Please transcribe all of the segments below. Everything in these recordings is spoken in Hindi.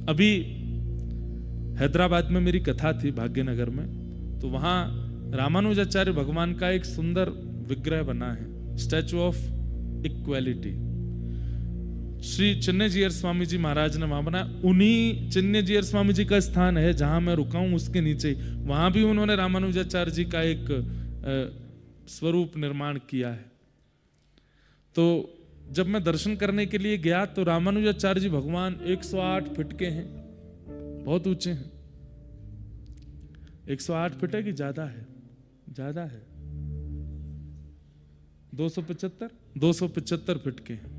अभी हैदराबाद में मेरी कथा थी भाग्यनगर में, तो वहां रामानुजाचार्य भगवान का एक सुंदर विग्रह बना है, statue of equality. Shri चिन्मयजीयर Swami ji महाराज ने वहां बनाया। उन्हीं चिन्मयजीयर स्वामी जी का स्थान है जहां मैं रुका हूं, उसके नीचे वहां भी उन्होंने रामानुजाचार्य जी का एक स्वरूप निर्माण किया है। तो जब मैं दर्शन करने के लिए गया तो रामानुजाचार्य जी भगवान 108 फीट के हैं, बहुत ऊंचे हैं। 108 फीट है कि ज्यादा है? ज्यादा है, 275 फीट के हैं।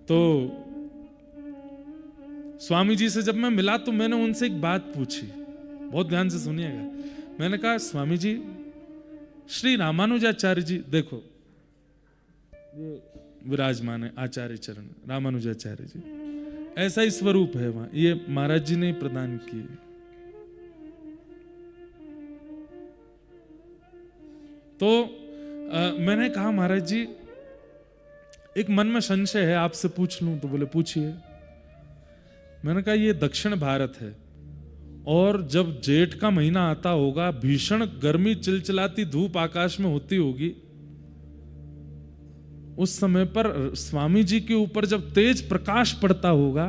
तो स्वामी जी से जब मैं मिला तो मैंने उनसे एक बात पूछी, बहुत ध्यान से सुनिएगा। मैंने कहा, स्वामी जी, श्री रामानुजाचार्य जी, देखो ये विराजमान है आचार्य चरण रामानुजाचार्य जी, ऐसा ही स्वरूप है वहां, ये महाराज जी ने प्रदान किए। तो मैंने कहा, महाराज जी एक मन में संशय है, आपसे पूछ लूं? तो बोले पूछिए। मैंने कहा, ये दक्षिण भारत है और जब जेठ का महीना आता होगा, भीषण गर्मी, चिलचिलाती धूप आकाश में होती होगी, उस समय पर स्वामी जी के ऊपर जब तेज प्रकाश पड़ता होगा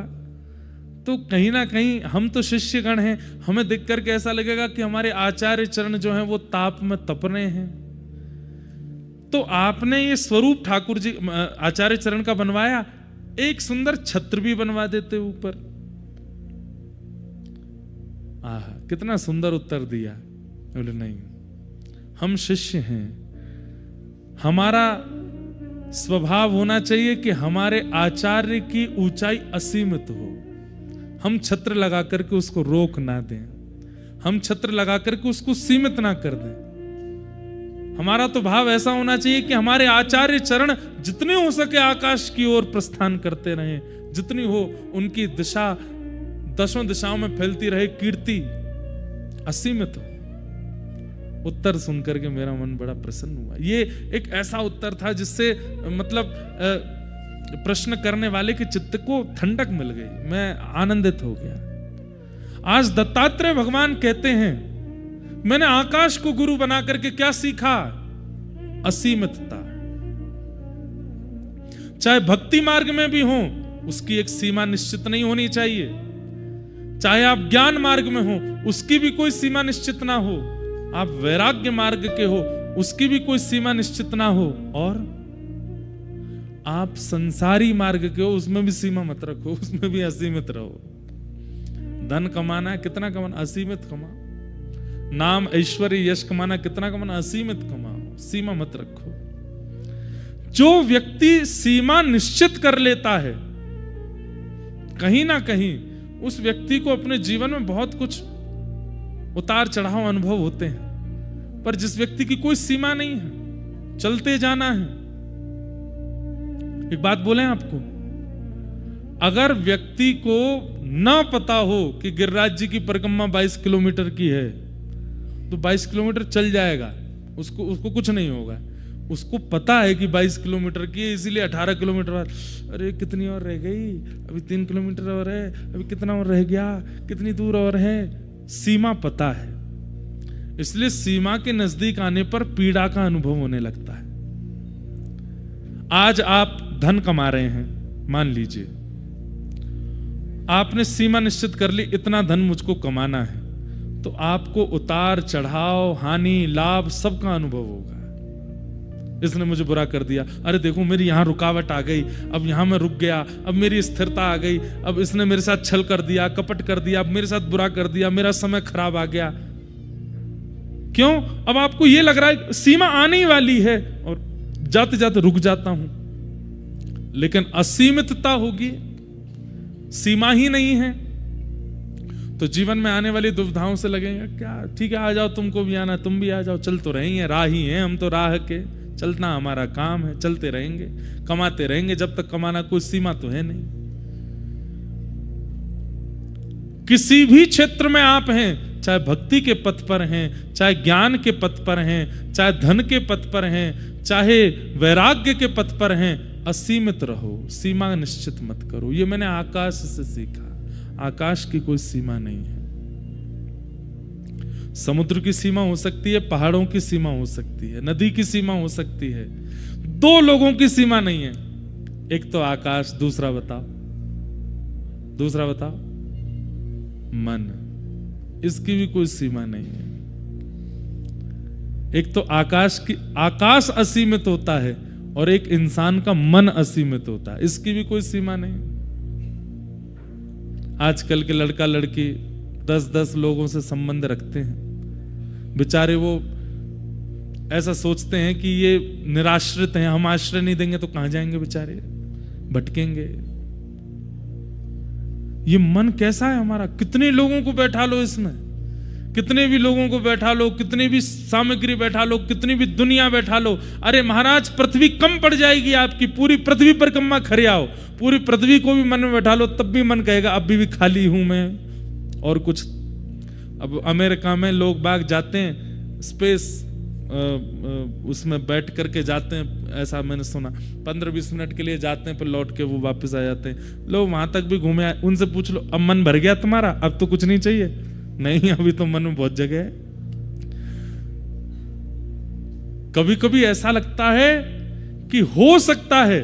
तो कहीं ना कहीं हम तो शिष्यगण हैं, हमें देख करके ऐसा लगेगा कि हमारे आचार्य चरण जो हैं वो ताप में तप रहे हैं। तो आपने ये स्वरूप ठाकुर जी आचार्य चरण का बनवाया, एक सुंदर छत्र भी बनवा देते ऊपर। आहा, कितना सुंदर उत्तर दिया। बोले नहीं, हम शिष्य हैं, हमारा स्वभाव होना चाहिए कि हमारे आचार्य की ऊंचाई असीमित हो। हम छत्र लगा करके उसको रोक ना दें, हम छत्र लगा करके उसको सीमित ना कर दें। हमारा तो भाव ऐसा होना चाहिए कि हमारे आचार्य चरण जितने हो सके आकाश की ओर प्रस्थान करते रहें, जितनी हो उनकी दिशा दसों दिशाओं में फैलती रहे, कीर्ति असीमित हो। उत्तर सुनकर के मेरा मन बड़ा प्रसन्न हुआ। ये एक ऐसा उत्तर था जिससे मतलब प्रश्न करने वाले के चित्त को ठंडक मिल गई, मैं आनंदित हो गया। आज दत्तात्रेय भगवान कहते हैं, मैंने आकाश को गुरु बना करके क्या सीखा? असीमितता। चाहे भक्ति मार्ग में भी हो, उसकी एक सीमा निश्चित नहीं होनी चाहिए। चाहे आप ज्ञान मार्ग में हो, उसकी भी कोई सीमा निश्चित ना हो। आप वैराग्य मार्ग के हो, उसकी भी कोई सीमा निश्चित ना हो। और आप संसारी मार्ग के हो, उसमें भी सीमा मत रखो, उसमें भी असीमित रहो। धन कमाना, कितना कमाना? असीमित कमाओ। नाम, ऐश्वर्य, यश कमाना, कितना कमाना? असीमित कमाओ, सीमा मत रखो। जो व्यक्ति सीमा निश्चित कर लेता है, कहीं ना कहीं उस व्यक्ति को अपने जीवन में बहुत कुछ उतार चढ़ाव अनुभव होते हैं। पर जिस व्यक्ति की कोई सीमा नहीं है, चलते जाना है। एक बात बोलें आपको, अगर व्यक्ति को ना पता हो कि गिरिराज जी की परिक्रमा 22 किलोमीटर की है, तो 22 किलोमीटर चल जाएगा, उसको कुछ नहीं होगा। उसको पता है कि 22 किलोमीटर की है, इसीलिए 18 किलोमीटर बाद, अरे कितनी और रह गई, अभी 3 किलोमीटर और है, अभी कितना और रह गया, कितनी दूर और है। सीमा पता है, इसलिए सीमा के नजदीक आने पर पीड़ा का अनुभव होने लगता है। आज आप धन कमा रहे हैं, मान लीजिए आपने सीमा निश्चित कर ली, इतना धन मुझको कमाना है, तो आपको उतार चढ़ाव, हानि, लाभ सबका अनुभव होगा। इसने मुझे बुरा कर दिया, अरे देखो मेरी यहां रुकावट आ गई, अब यहां मैं रुक गया, अब मेरी स्थिरता आ गई, अब इसने मेरे साथ छल कर दिया, कपट कर दिया, अब मेरे साथ बुरा कर दिया, मेरा समय खराब आ गया। क्यों? अब आपको यह लग रहा है सीमा आने वाली है और जाते जाते रुक जाता हूं। लेकिन असीमितता होगी, सीमा ही नहीं है, तो जीवन में आने वाली दुविधाओं से लगेगा क्या, ठीक है आ जाओ, तुमको भी आना, तुम भी आ जाओ, चल तो रही हैं, राह ही हैं, हम तो राह के, चलना हमारा काम है, चलते रहेंगे, कमाते रहेंगे, जब तक कमाना, कोई सीमा तो है नहीं। किसी भी क्षेत्र में आप हैं, चाहे भक्ति के पथ पर हैं, चाहे ज्ञान के पथ पर हैं, चाहे धन के पथ पर हैं, चाहे वैराग्य के पथ पर हैं, असीमित रहो, सीमा निश्चित मत करो। ये मैंने आकाश से सीखा। आकाश की कोई सीमा नहीं है। समुद्र की सीमा हो सकती है, पहाड़ों की सीमा हो सकती है, नदी की सीमा हो सकती है, दो लोगों की सीमा नहीं है। एक तो आकाश, दूसरा बताओ मन, इसकी भी कोई सीमा नहीं है। एक तो आकाश असीमित होता है और एक इंसान का मन असीमित होता है, इसकी भी कोई सीमा नहीं। आजकल के लड़का लड़की 10-10 लोगों से संबंध रखते हैं, बेचारे वो ऐसा सोचते हैं कि ये निराश्रित हैं, हम आश्रय नहीं देंगे तो कहां जाएंगे बेचारे, भटकेंगे। ये मन कैसा है हमारा, कितने लोगों को बैठा लो इसमें, कितने भी लोगों को बैठा लो, कितनी भी सामग्री बैठा लो, कितनी भी दुनिया बैठा लो, अरे महाराज पृथ्वी कम पड़ जाएगी आपकी, पूरी पृथ्वी पर कम्मा खड़े आओ, पूरी पृथ्वी को भी मन में बैठा लो, तब भी मन कहेगा अब भी खाली हूं मैं और कुछ। अब अमेरिका में लोग बाग जाते हैं स्पेस उसमें बैठ करके जाते हैं, ऐसा मैंने सुना, 15-20 मिनट के लिए जाते हैं, फिर लौट के वो वापस आ जाते हैं। लोग वहां तक भी घूमे आए, उनसे पूछ लो अब मन भर गया तुम्हारा, अब तो कुछ नहीं चाहिए? नहीं, अभी तो मन में बहुत जगह है। कभी कभी ऐसा लगता है कि हो सकता है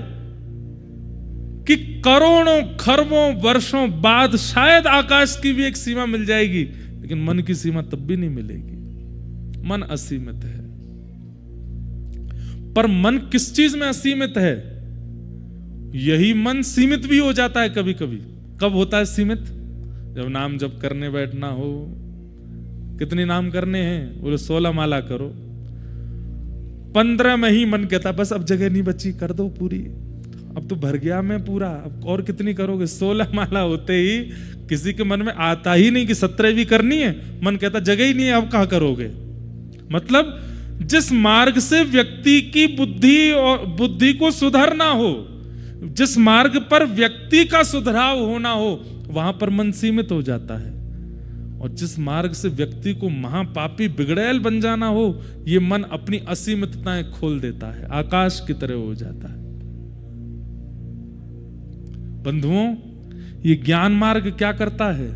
कि करोड़ों खरबों वर्षों बाद शायद आकाश की भी एक सीमा मिल जाएगी, लेकिन मन की सीमा तब भी नहीं मिलेगी। मन असीमित है। पर मन किस चीज में असीमित है? यही मन सीमित भी हो जाता है कभी कभी। कब होता है सीमित? जब नाम जप करने बैठना हो। कितने नाम करने हैं? बोले 16 माला करो। 15 में ही मन कहता बस अब जगह नहीं बची, कर दो पूरी, अब तो भर गया मैं पूरा, अब और कितनी करोगे? 16 माला होते ही किसी के मन में आता ही नहीं कि 17 भी करनी है, मन कहता जगह ही नहीं है, अब कहां करोगे? मतलब जिस मार्ग से व्यक्ति की बुद्धि को सुधरना हो, जिस मार्ग पर व्यक्ति का सुधराव होना हो, वहां पर मन सीमित हो जाता है। और जिस मार्ग से व्यक्ति को महापापी बिगड़ैल बन जाना हो, यह मन अपनी असीमितताएं खोल देता है, आकाश की तरह हो जाता है। बंधुओं, ये ज्ञान मार्ग क्या करता है?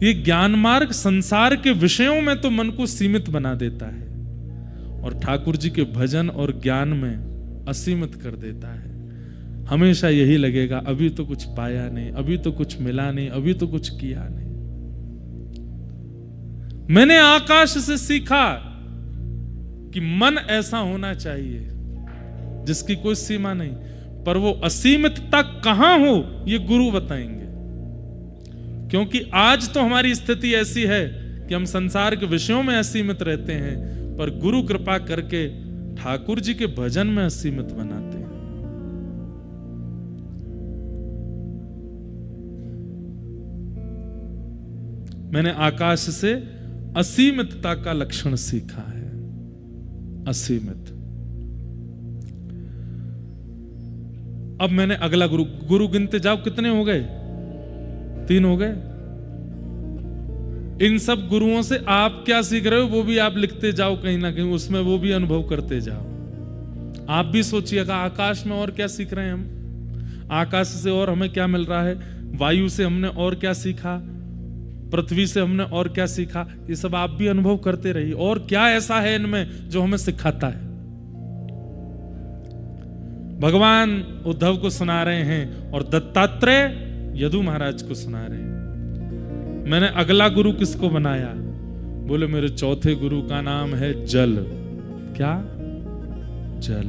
ये ज्ञान मार्ग संसार के विषयों में तो मन को सीमित बना देता है और ठाकुर जी के भजन और ज्ञान में असीमित कर देता है। हमेशा यही लगेगा अभी तो कुछ पाया नहीं, अभी तो कुछ मिला नहीं, अभी तो कुछ किया नहीं। मैंने आकाश से सीखा कि मन ऐसा होना चाहिए जिसकी कोई सीमा नहीं, पर वो असीमितता कहां हो ये गुरु बताएंगे। क्योंकि आज तो हमारी स्थिति ऐसी है कि हम संसार के विषयों में असीमित रहते हैं, पर गुरु कृपा करके ठाकुर जी के भजन में असीमित बनाते हैं। मैंने आकाश से असीमितता का लक्षण सीखा है। असीमित। अब मैंने अगला गुरु गिनते जाओ, कितने हो गए? 3 हो गए। इन सब गुरुओं से आप क्या सीख रहे हो वो भी आप लिखते जाओ, कहीं ना कहीं उसमें वो भी अनुभव करते जाओ। आप भी सोचिएगा आकाश में और क्या सीख रहे हैं हम, आकाश से और हमें क्या मिल रहा है, वायु से हमने और क्या सीखा, पृथ्वी से हमने और क्या सीखा। ये सब आप भी अनुभव करते रहिए। और क्या ऐसा है इनमें जो हमें सिखाता है? भगवान उद्धव को सुना रहे हैं और दत्तात्रेय यदु महाराज को सुना रहे हैं। मैंने अगला गुरु किसको बनाया? बोले मेरे चौथे गुरु का नाम है जल। क्या? जल।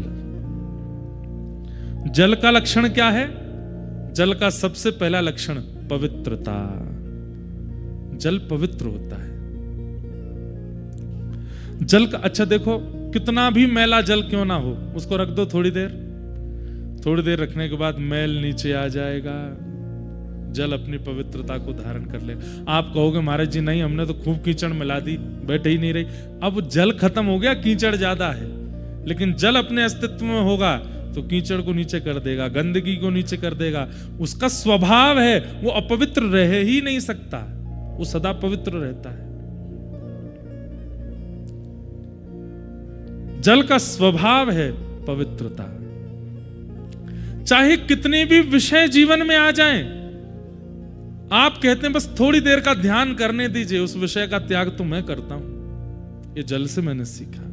जल का लक्षण क्या है? जल का सबसे पहला लक्षण पवित्रता। जल पवित्र होता है। जल का, अच्छा देखो, कितना भी मैला जल क्यों ना हो, उसको रख दो थोड़ी देर रखने के बाद मैल नीचे आ जाएगा, जल अपनी पवित्रता को धारण कर ले। आप कहोगे महाराज जी नहीं, हमने तो खूब कीचड़ मिला दी, बैठ ही नहीं रही। अब जल खत्म हो गया, कीचड़ ज्यादा है, लेकिन जल अपने अस्तित्व में होगा तो कीचड़ को नीचे कर देगा, गंदगी को नीचे कर देगा। उसका स्वभाव है, वो अपवित्र रह ही नहीं सकता, वो सदा पवित्र रहता है। जल का स्वभाव है पवित्रता। चाहे कितने भी विषय जीवन में आ जाएं, आप कहते हैं बस थोड़ी देर का ध्यान करने दीजिए, उस विषय का त्याग तो मैं करता हूं। ये जल से मैंने सीखा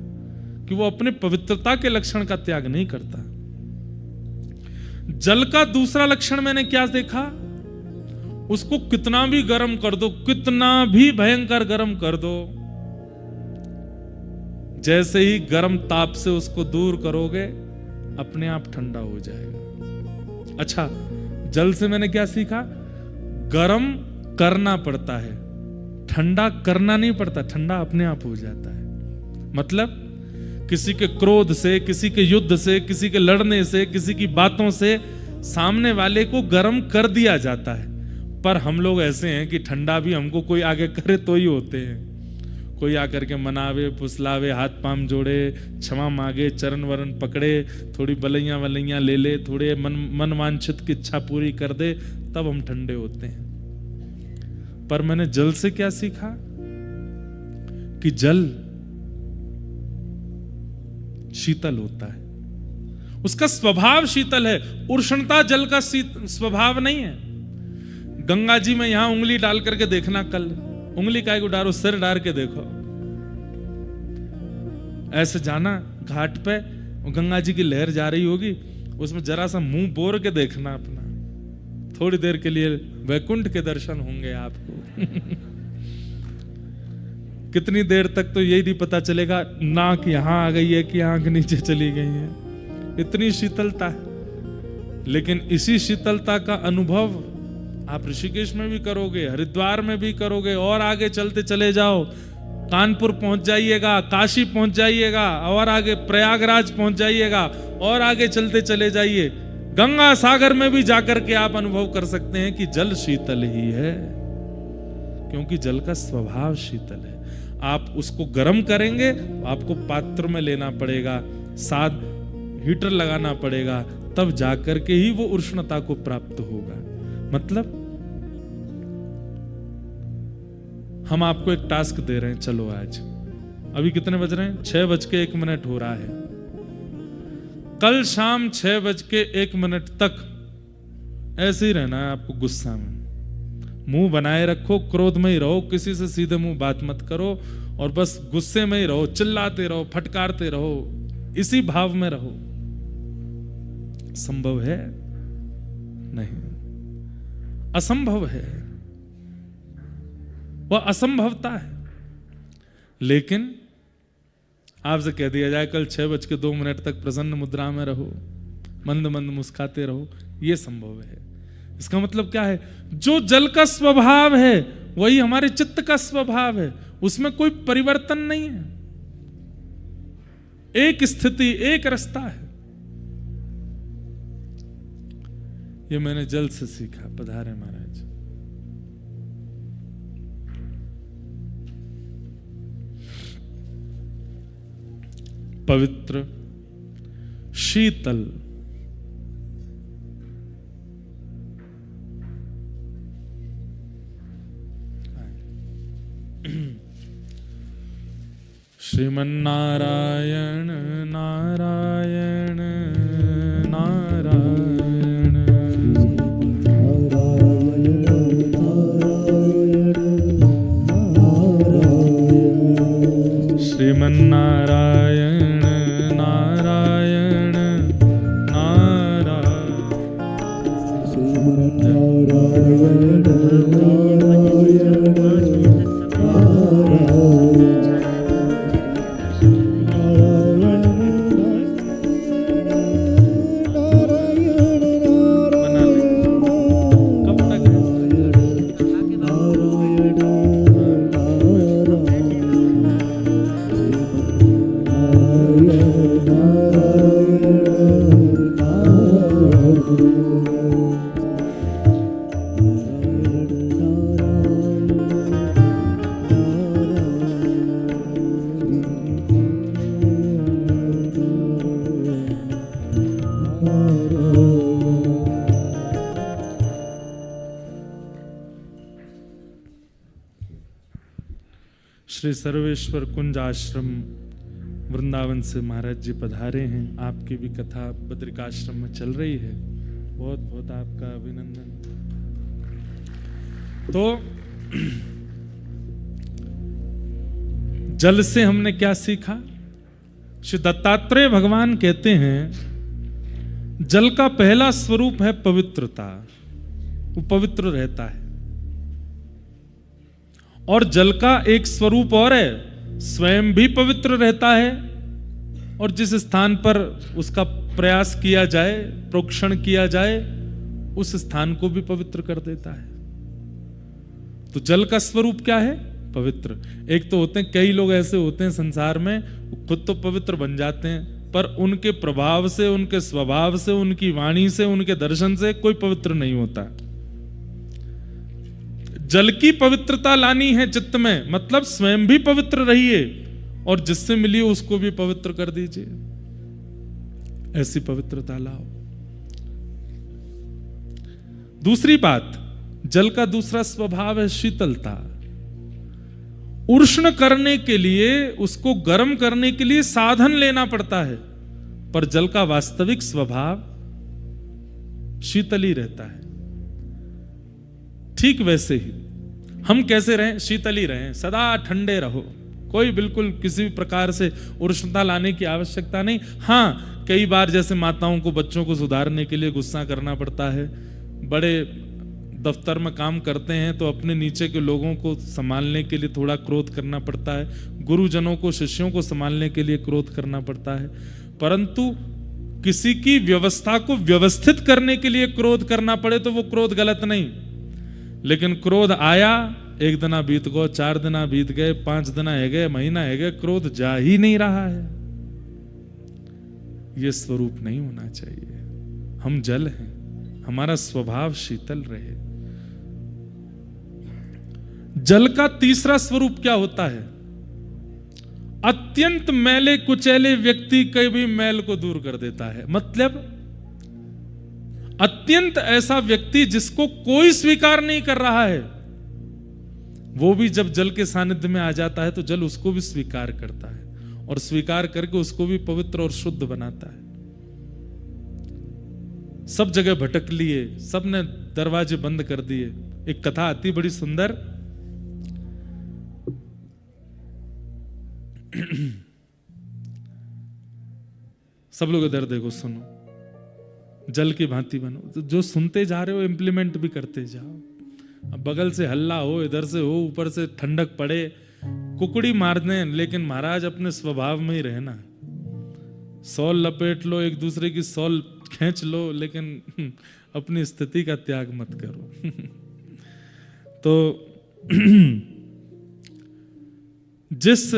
कि वो अपने पवित्रता के लक्षण का त्याग नहीं करता। जल का दूसरा लक्षण मैंने क्या देखा, उसको कितना भी गर्म कर दो, कितना भी भयंकर गर्म कर दो, जैसे ही गर्म ताप से उसको दूर करोगे अपने आप ठंडा हो जाएगा। अच्छा, जल से मैंने क्या सीखा, गर्म करना पड़ता है, ठंडा करना नहीं पड़ता, ठंडा अपने आप हो जाता है। मतलब किसी के क्रोध से, किसी के युद्ध से, किसी के लड़ने से, किसी की बातों से सामने वाले को गर्म कर दिया जाता है। पर हम लोग ऐसे हैं कि ठंडा भी हमको कोई आगे करे तो ही होते हैं। कोई आकर के मनावे, फुसलावे, हाथ पांव जोड़े, क्षमा मांगे, चरण वरण पकड़े, थोड़ी बलैयां वलैयां ले ले, थोड़े मन वांछित की इच्छा पूरी कर दे, तब हम ठंडे होते हैं। पर मैंने जल से क्या सीखा कि जल शीतल होता है, उसका स्वभाव शीतल है। उष्णता जल का स्वभाव नहीं है। गंगा जी में यहां उंगली डाल करके देखना, कल उंगली काय को डालो, सिर डाल के देखो, ऐसे जाना घाट पे, गंगा जी की लहर जा रही होगी, उसमें जरा सा मुंह बोर के देखना अपना, थोड़ी देर के लिए वैकुंठ के दर्शन होंगे आपको। कितनी देर तक तो यही नहीं पता चलेगा नाक यहां आ गई है कि आंख नीचे चली गई है, इतनी शीतलता है। लेकिन इसी शीतलता का अनुभव आप ऋषिकेश में भी करोगे, हरिद्वार में भी करोगे, और आगे चलते चले जाओ, कानपुर पहुंच जाइएगा, काशी पहुंच जाइएगा, और आगे प्रयागराज पहुंच जाइएगा, और आगे चलते चले जाइए, गंगा सागर में भी जाकर के आप अनुभव कर सकते हैं कि जल शीतल ही है, क्योंकि जल का स्वभाव शीतल है। आप उसको गर्म करेंगे तो आपको पात्र में लेना पड़ेगा, साथ हीटर लगाना पड़ेगा, तब जाकर के ही वो उष्णता को प्राप्त होगा। मतलब हम आपको एक टास्क दे रहे हैं, चलो आज, अभी कितने बज रहे हैं, 6:01 हो रहा है, कल शाम 6:01 तक ऐसे ही रहना है आपको। गुस्सा में मुंह बनाए रखो, क्रोध में ही रहो, किसी से सीधे मुंह बात मत करो, और बस गुस्से में ही रहो, चिल्लाते रहो, फटकारते रहो, इसी भाव में रहो। संभव है? नहीं, असंभव है, वह असंभवता है। लेकिन आपसे कह दिया जाए कल 6:02 तक प्रसन्न मुद्रा में रहो, मंद मंद मुस्काते रहो, यह संभव है। इसका मतलब क्या है, जो जल का स्वभाव है वही हमारे चित्त का स्वभाव है, उसमें कोई परिवर्तन नहीं है, एक स्थिति, एक रास्ता है। ये मैंने जल से सीखा। पधारे महाराज। पवित्र, शीतल, श्रीमन्नारायण नारायण नारायण, श्रीमन्नारायण नारायण श्री सर्वेश्वर कुंज आश्रम वृंदावन से महाराज जी पधारे हैं। आपकी भी कथा बद्रिकाश्रम में चल रही है। बहुत बहुत आपका अभिनंदन। तो जल से हमने क्या सीखा? श्री दत्तात्रेय भगवान कहते हैं जल का पहला स्वरूप है पवित्रता, वो पवित्र रहता है। और जल का एक स्वरूप और है, स्वयं भी पवित्र रहता है, और जिस स्थान पर उसका प्रयास किया जाए, प्रोक्षण किया जाए, उस स्थान को भी पवित्र कर देता है। तो जल का स्वरूप क्या है? पवित्र। एक तो होते हैं, कई लोग ऐसे होते हैं संसार में, खुद तो पवित्र बन जाते हैं, पर उनके प्रभाव से, उनके स्वभाव से, उनकी वाणी से, उनके दर्शन से कोई पवित्र नहीं होता। जल की पवित्रता लानी है चित्त में, मतलब स्वयं भी पवित्र रहिए और जिससे मिली उसको भी पवित्र कर दीजिए। ऐसी पवित्रता लाओ। दूसरी बात, जल का दूसरा स्वभाव है शीतलता। उष्ण करने के लिए, उसको गर्म करने के लिए साधन लेना पड़ता है, पर जल का वास्तविक स्वभाव शीतल ही रहता है। ठीक वैसे ही हम कैसे रहें? शीतल ही रहें, सदा ठंडे रहो, कोई बिल्कुल किसी भी प्रकार से उष्णता लाने की आवश्यकता नहीं। हाँ, कई बार जैसे माताओं को बच्चों को सुधारने के लिए गुस्सा करना पड़ता है, बड़े दफ्तर में काम करते हैं तो अपने नीचे के लोगों को संभालने के लिए थोड़ा क्रोध करना पड़ता है, गुरुजनों को, शिष्यों को संभालने के लिए क्रोध करना पड़ता है, परंतु किसी की व्यवस्था को व्यवस्थित करने के लिए क्रोध करना पड़े तो वो क्रोध गलत नहीं। लेकिन क्रोध आया, एक दिन बीत गो, 4 दिन बीत गए, 5 दिन है गए, महीना है गए, क्रोध जा ही नहीं रहा है। ये स्वरूप नहीं होना चाहिए। हम जल हैं, हमारा स्वभाव शीतल रहे। जल का तीसरा स्वरूप क्या होता है? अत्यंत मैले कुचैले व्यक्ति के भी मैल को दूर कर देता है। मतलब अत्यंत ऐसा व्यक्ति जिसको कोई स्वीकार नहीं कर रहा है, वो भी जब जल के सानिध्य में आ जाता है तो जल उसको भी स्वीकार करता है और स्वीकार करके उसको भी पवित्र और शुद्ध बनाता है। सब जगह भटक लिए, सबने दरवाजे बंद कर दिए। एक कथा आती बड़ी सुंदर, सब लोग इधर देखो, सुनो, जल की भांति बनो। तो जो सुनते जा रहे हो इंप्लीमेंट भी करते जाओ। अब बगल से हल्ला हो, इधर से हो, ऊपर से ठंडक पड़े, कुकड़ी मारने, लेकिन महाराज अपने स्वभाव में ही रहना। सॉल लपेट लो, एक दूसरे की सॉल खींच लो, लेकिन अपनी स्थिति का त्याग मत करो। तो जिस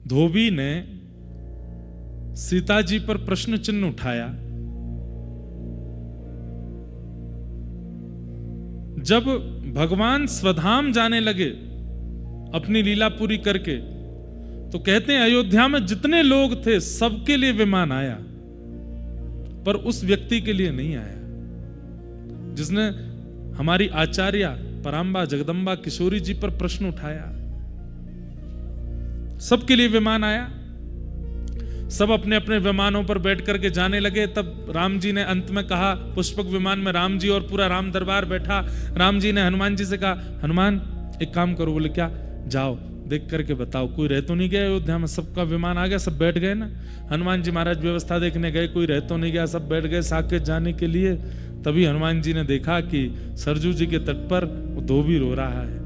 धोबी ने सीता जी पर प्रश्न चिन्ह उठाया, जब भगवान स्वधाम जाने लगे अपनी लीला पूरी करके, तो कहते हैं अयोध्या में जितने लोग थे सबके लिए विमान आया, पर उस व्यक्ति के लिए नहीं आया जिसने हमारी आचार्या पराम्बा जगदम्बा किशोरी जी पर प्रश्न उठाया। सबके लिए विमान आया, सब अपने अपने विमानों पर बैठ करके जाने लगे। तब राम जी ने अंत में कहा, पुष्पक विमान में राम जी और पूरा राम दरबार बैठा। राम जी ने हनुमान जी से कहा, हनुमान एक काम करो। बोले क्या? जाओ देख करके बताओ, कोई रह तो नहीं गया अयोध्या में? सबका विमान आ गया, सब बैठ गए ना? हनुमान जी महाराज व्यवस्था देखने गए, कोई रह तो नहीं गया, सब बैठ गए साकेत जाने के लिए। तभी हनुमान जी ने देखा कि सरजू जी के तट पर वो धोबी रो रहा है।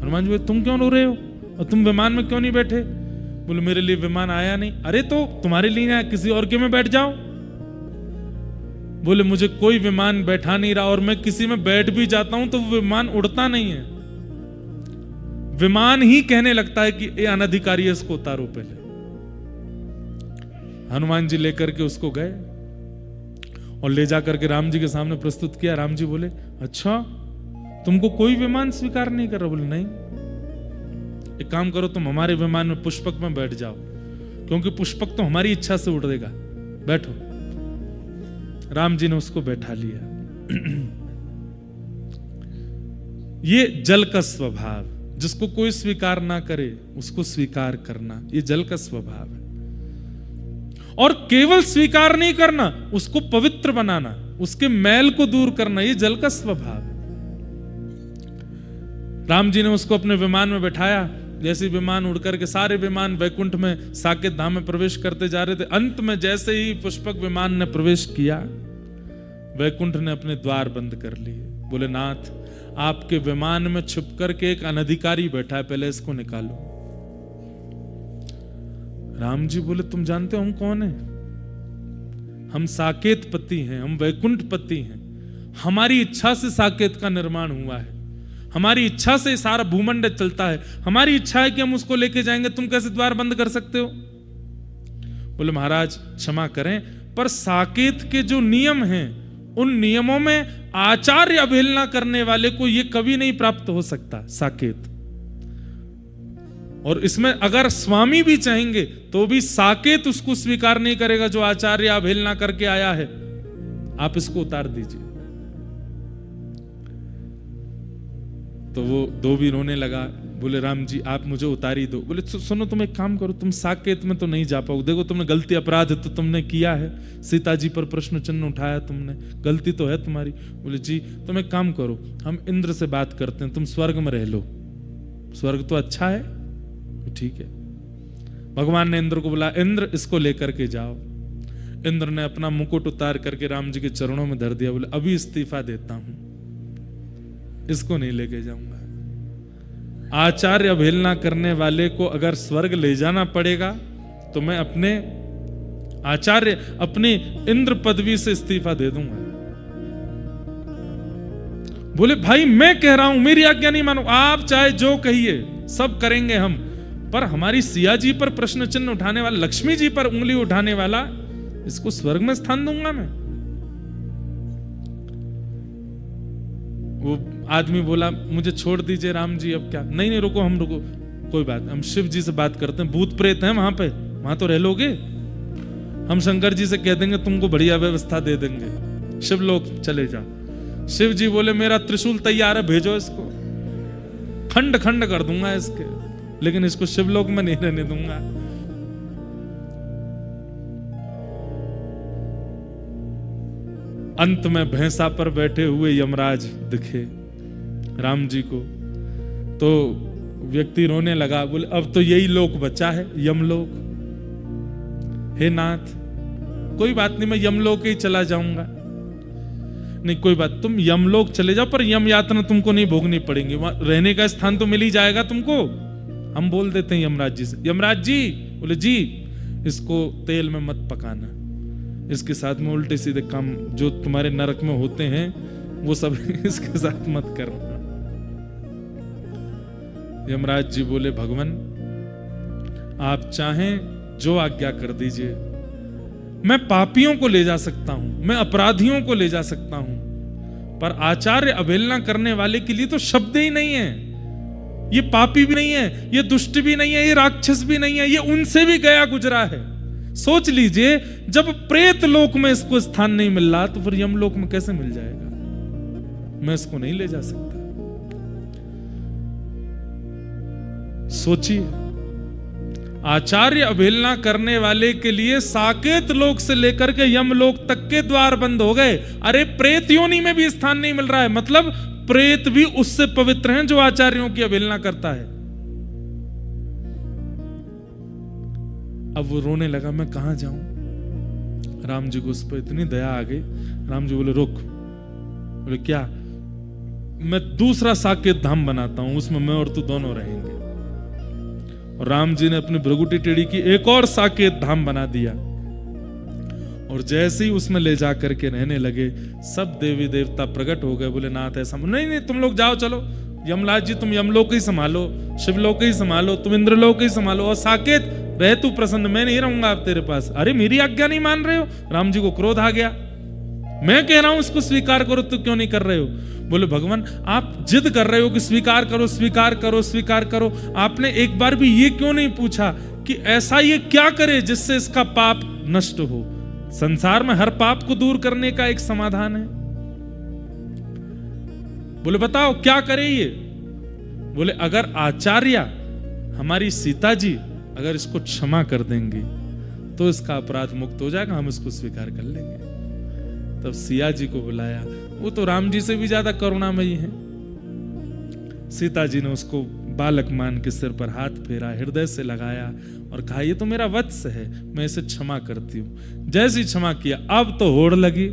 हनुमान जी बोले, तुम क्यों रो रहे हो और तुम विमान में क्यों नहीं बैठे? बोले मेरे लिए विमान आया नहीं। अरे तो तुम्हारे लिए आया, किसी और के में बैठ जाओ। बोले मुझे कोई विमान बैठा नहीं रहा, और मैं किसी में बैठ भी जाता हूं तो वो विमान उड़ता नहीं है, विमान ही कहने लगता है कि ये अनधिकारी है, इसको उतारो पहले। हनुमान जी लेकर के उसको गए और ले जाकर के राम जी के सामने प्रस्तुत किया। राम जी बोले, अच्छा तुमको कोई विमान स्वीकार नहीं कर रहा? बोले नहीं। एक काम करो, तुम हमारे विमान में पुष्पक में बैठ जाओ, क्योंकि पुष्पक तो हमारी इच्छा से उड़ेगा, बैठो। राम जी ने उसको बैठा लिया। ये जल का स्वभाव, जिसको कोई स्वीकार ना करे उसको स्वीकार करना, ये जल का स्वभाव है। और केवल स्वीकार नहीं करना, उसको पवित्र बनाना, उसके मैल को दूर करना, ये जल का स्वभाव है। राम जी ने उसको अपने विमान में बैठाया, जैसे विमान उड़कर के सारे विमान वैकुंठ में साकेत धाम में प्रवेश करते जा रहे थे, अंत में जैसे ही पुष्पक विमान ने प्रवेश किया, वैकुंठ ने अपने द्वार बंद कर लिए। बोले नाथ, आपके विमान में छुप करके एक अनधिकारी बैठा है, पहले इसको निकालो। राम जी बोले तुम जानते हो हम कौन है? हम साकेत पति हैं, हम वैकुंठ पति हैं। हमारी इच्छा से साकेत का निर्माण हुआ है, हमारी इच्छा से सारा भूमंडल चलता है, हमारी इच्छा है कि हम उसको लेके जाएंगे, तुम कैसे द्वार बंद कर सकते हो? बोले महाराज क्षमा करें, पर साकेत के जो नियम हैं उन नियमों में आचार्य अवहेलना करने वाले को यह कभी नहीं प्राप्त हो सकता साकेत। और इसमें अगर स्वामी भी चाहेंगे तो भी साकेत उसको स्वीकार नहीं करेगा जो आचार्य अवहेलना करके आया है। आप इसको उतार दीजिए। तो वो दो भी रोने लगा, बोले राम जी आप मुझे उतार ही दो। बोले सुनो, तुम एक काम करो, तुम साकेत में तो नहीं जा पाओ, देखो तुमने गलती अपराध तो तुमने किया है, सीता जी पर प्रश्न चिन्ह उठाया तुमने, गलती तो है तुम्हारी। बोले जी तुम एक काम करो, हम इंद्र से बात करते हैं, तुम स्वर्ग में रह लो, स्वर्ग तो अच्छा है। ठीक है। भगवान ने इंद्र को बोला, इंद्र इसको लेकर के जाओ। इंद्र ने अपना मुकुट उतार करके राम जी के चरणों में धर दिया। बोले अभी इस्तीफा देता हूं, इसको नहीं लेके जाऊंगा। आचार्य अवहेलना करने वाले को अगर स्वर्ग ले जाना पड़ेगा तो मैं अपने आचार्य, अपनी इंद्र पदवी से इस्तीफा दे दूंगा। बोले भाई मैं कह रहा हूं, मेरी आज्ञा नहीं मानो, आप चाहे जो कहिए सब करेंगे हम, पर हमारी सिया जी पर प्रश्न चिन्ह उठाने वाला, लक्ष्मी जी पर उंगली उठाने वाला, इसको स्वर्ग में स्थान दूंगा मैं। वो आदमी बोला मुझे छोड़ दीजिए राम जी, अब क्या? नहीं नहीं रुको, हम रुको, कोई बात, हम शिव जी से बात करते हैं, भूत प्रेत हैं वहां पे, वहां तो रह लोगे, हम शंकर जी से कह देंगे तुमको बढ़िया व्यवस्था दे देंगे, शिवलोक चले जाओ। शिव जी बोले मेरा त्रिशूल तैयार है, भेजो इसको, खंड खंड कर दूंगा इसके, लेकिन इसको शिवलोक में नहीं रहने दूंगा। अंत में भैंसा पर बैठे हुए यमराज दिखे राम जी को, तो व्यक्ति रोने लगा। बोले अब तो यही लोक बचा है, यमलोक। हे नाथ कोई बात नहीं, मैं यमलोक ही चला जाऊंगा। नहीं कोई बात, तुम यमलोक चले जाओ, पर यम यातना तुमको नहीं भोगनी पड़ेगी, वहां रहने का स्थान तो मिल ही जाएगा तुमको। हम बोल देते हैं यमराज जी से, यमराज जी। बोले जी इसको तेल में मत पकाना, इसके साथ में उल्टे सीधे काम जो तुम्हारे नरक में होते हैं वो सब इसके साथ मत करना। यमराज जी बोले भगवान आप चाहें जो आज्ञा कर दीजिए, मैं पापियों को ले जा सकता हूं, मैं अपराधियों को ले जा सकता हूं, पर आचार्य अवहेलना करने वाले के लिए तो शब्द ही नहीं है। ये पापी भी नहीं है, ये दुष्ट भी नहीं है, ये राक्षस भी नहीं है, ये उनसे भी गया गुजरा है। सोच लीजिए जब प्रेत लोक में इसको स्थान नहीं मिल रहा तो फिर यमलोक में कैसे मिल जाएगा? मैं इसको नहीं ले जा सकता। सोचिए, आचार्य अवहेलना करने वाले के लिए साकेत लोक से लेकर के यमलोक तक के द्वार बंद हो गए। अरे प्रेत योनि में भी स्थान नहीं मिल रहा है, मतलब प्रेत भी उससे पवित्र हैं जो आचार्यों की अवहेलना करता है। अब वो रोने लगा, मैं कहां जाऊं? राम जी को उस पर इतनी दया आ गई। राम जी बोले रुक। बोले क्या? मैं दूसरा साकेत धाम बनाता हूं, उसमें मैं और तू दोनों रहेंगे। और राम जी ने अपनी भृगुटी टेढ़ी की, एक और साकेत धाम बना दिया, और जैसे ही उसमें ले जा करके रहने लगे, सब देवी देवता प्रकट हो गए। बोले नाथ ऐसा नहीं नहीं, तुम लोग जाओ, चलो यमराज जी तुम यमलोक ही संभालो, शिवलोक ही संभालो, तुम इंद्रलोक ही संभालो, और साकेत रह तू प्रसन्न, मैं नहीं रहूंगा आप तेरे पास। अरे मेरी आज्ञा नहीं मान रहे हो? राम जी को क्रोध आ गया, मैं कह रहा हूं इसको स्वीकार करो, तो क्यों नहीं कर रहे हो? बोले भगवान आप जिद कर रहे हो कि स्वीकार करो स्वीकार करो स्वीकार करो, आपने एक बार भी ये क्यों नहीं पूछा कि ऐसा ये क्या करे जिससे इसका पाप नष्ट हो? संसार में हर पाप को दूर करने का एक समाधान है। बोले बताओ क्या करे ये? बोले अगर आचार्य हमारी सीता जी अगर इसको क्षमा कर देंगे तो इसका अपराध मुक्त हो जाएगा, हम इसको स्वीकार कर लेंगे। तब सिया जी को बुलाया, वो तो राम जी से भी ज्यादा करुणामयी है। सीता जी ने उसको बालक मान के सिर पर हाथ फेरा, हृदय से लगाया और कहा ये तो मेरा वत्स है, मैं इसे क्षमा करती हूँ। जैसे ही क्षमा किया अब तो होड़ लगी।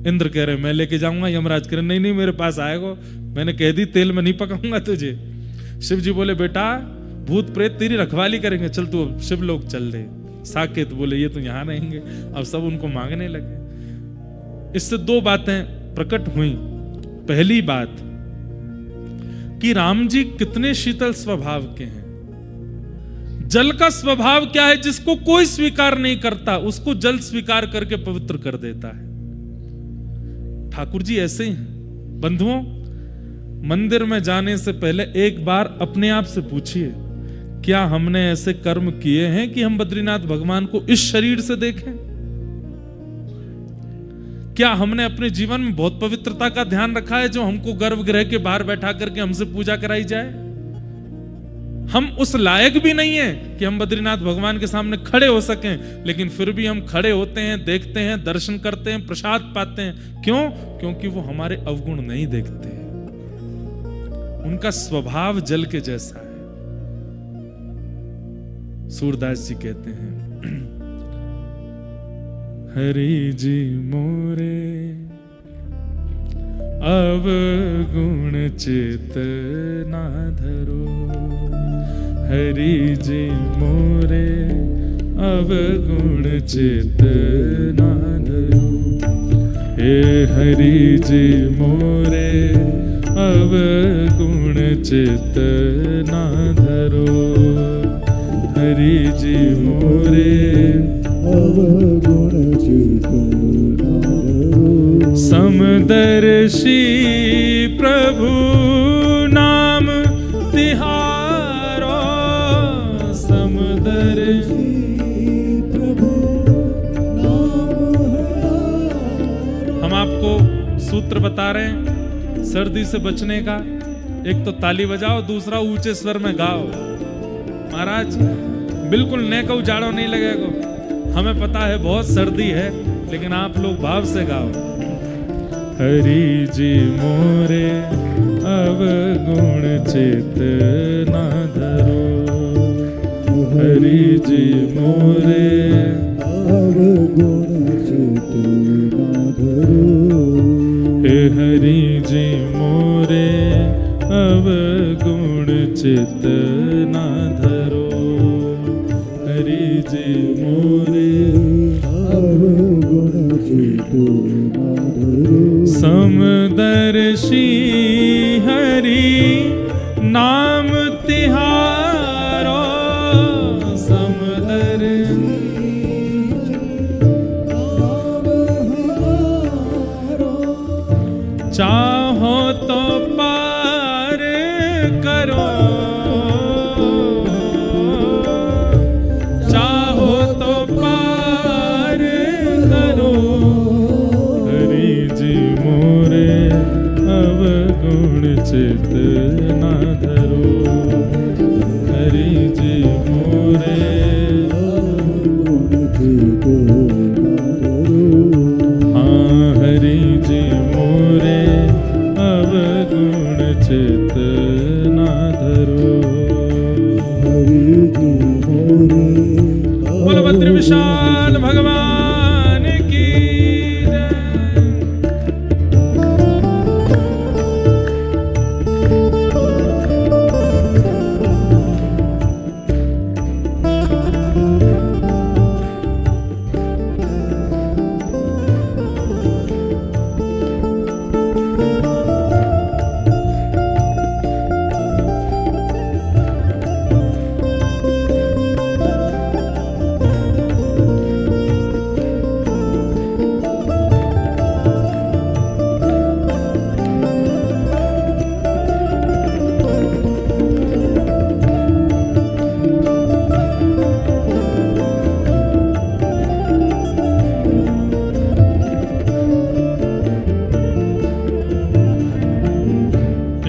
इंद्र कह रहे मैं लेके जाऊंगा, यमराज कह रहे नहीं नहीं मेरे पास आएगा, मैंने कह दी तेल में नहीं पकाऊंगा तुझे। शिव जी बोले बेटा भूत प्रेत तेरी रखवाली करेंगे, चल तू अब शिव लोग चल दे। साकेत बोले ये तो यहाँ रहेंगे। अब सब उनको मांगने लगे। इससे दो बातें प्रकट हुई। पहली बात कि राम जी कितने शीतल स्वभाव के हैं। जल का स्वभाव क्या है, जिसको कोई स्वीकार नहीं करता उसको जल स्वीकार करके पवित्र कर देता है। ठाकुर जी ऐसे ही हैं। बंधुओं, मंदिर में जाने से पहले एक बार अपने आप से पूछिए, क्या हमने ऐसे कर्म किए हैं कि हम बद्रीनाथ भगवान को इस शरीर से देखें? क्या हमने अपने जीवन में बहुत पवित्रता का ध्यान रखा है जो हमको गर्भगृह के बाहर बैठा करके हमसे पूजा कराई जाए? हम उस लायक भी नहीं है कि हम बद्रीनाथ भगवान के सामने खड़े हो सकें, लेकिन फिर भी हम खड़े होते हैं, देखते हैं, दर्शन करते हैं, प्रसाद पाते हैं। क्यों? क्योंकि वो हमारे अवगुण नहीं देखते, उनका स्वभाव जल के जैसा है। सूरदास जी कहते हैं हरि जी मोरे अवगुण चित ना धरो, हरि जी मोरे अवगुण चित ना धरो। हे हरि जी मोरे अवगुण चित ना धरो, हरि जी मोरे अवगुण चित ना धरो। समदर्शी प्रभु नाम तिहारो, समदर्शी प्रभु नाम। हम आपको सूत्र बता रहे हैं सर्दी से बचने का। एक तो ताली बजाओ, दूसरा ऊंचे स्वर में गाओ। महाराज बिल्कुल नए का उजाड़ो नहीं लगेगा, हमें पता है बहुत सर्दी है, लेकिन आप लोग भाव से गाओ। हरि जी मोरे अवगुण चित ना धरो, हरि जी मोरे अवगुण चित ना धरो। हे हरि जी मोरे अवगुण चित ना धरो, हरि जी मोरे अवगुण चित ना धरो। समदर्शी हरि नाम तिहारो, समदर्शी चाहो तो पार करो, चाहो तो पार करो। हरि जी मोरे अवगुण चित ना धरो, हरि जी मोरे अवगुण चित ना धरो। हाँ हरि जी मोरे अवगुण चित ना धरो, हरि जी मोरे। बोल भद्र विशाल भगवान की जय।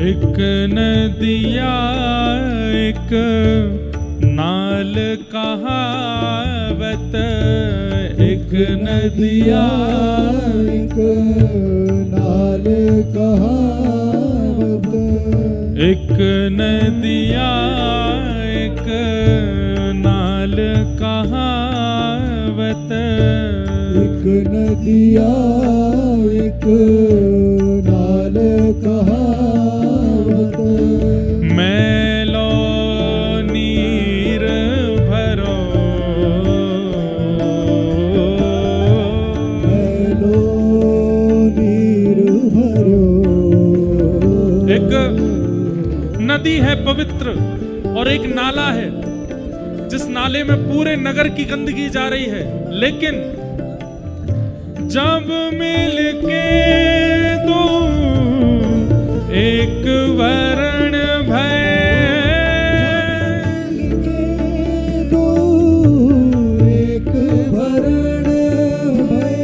एक नदिया एक नाल कहावत, नदिया एक नाल कहावत, एक नदिया एक नाल कहावत, एक नदिया एक नाल कहावत, मैलो नीर भरो, मैलो नीर भरो। एक नदी है पवित्र और एक नाला है जिस नाले में पूरे नगर की गंदगी जा रही है, लेकिन जब मिलके दो एक वरण भय, दो एक वरण भय,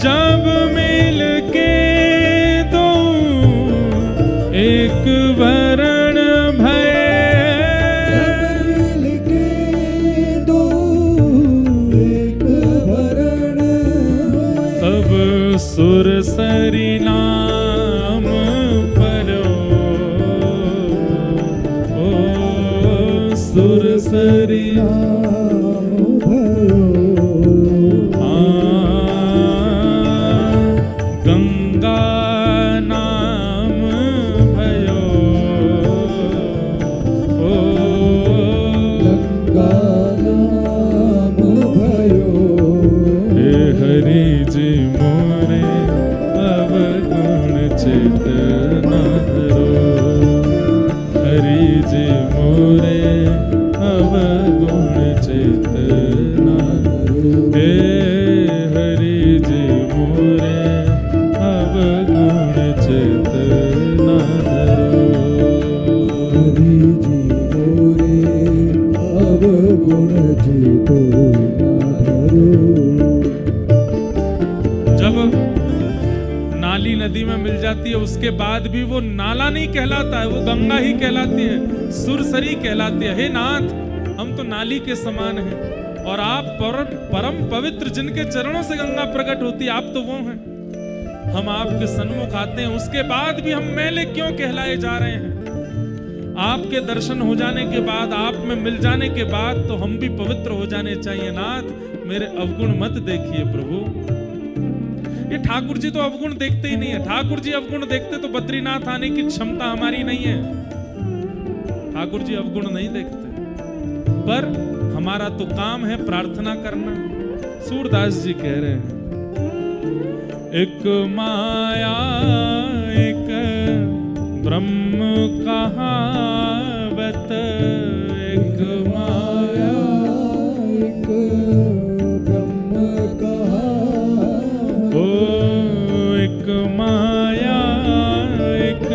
जब मिलके दो एक वरण भय, मिलके दो एक वरण भय। तब सुरसरी नाम परो, ओ सुरसरी नाम भरो, गंगा नाम भयो, ओ गंगा नाम भयो। हे हरि जी मोरे अवगुण चेतना धरो, हरि जी मोरे अवगुण चेतना धरो, हे हरि जी मोरे अवगुण चेतना धरो। हरि जी मोरे अवगुण चेतना धरो। जब नाली नदी में मिल जाती है उसके बाद भी वो नाला नहीं कहलाता है, वो गंगा ही कहलाती है, सुरसरी कहलाती है। हे नाथ, हम तो नाली के समान हैं और आप परम पवित्र, जिनके चरणों से गंगा प्रकट होती है, आप तो वो हैं। हम आपके सन्मुख आते हैं, उसके बाद भी हम मैले क्यों कहलाए जा रहे हैं? आपके दर्शन हो जाने के बाद, आप में मिल जाने के बाद तो हम भी पवित्र हो जाने चाहिए। नाथ, मेरे अवगुण मत देखिए प्रभु। ये ठाकुर जी तो अवगुण देखते ही नहीं है। ठाकुर जी अवगुण देखते तो बद्रीनाथ आने की क्षमता हमारी नहीं है। ठाकुर जी अवगुण नहीं देखते, पर हमारा तो काम है प्रार्थना करना। सूरदास जी कह रहे हैं, एक माया एक ब्रह्म कहावत, एक माया एक ब्रह्म कहावत, ओ एक माया एक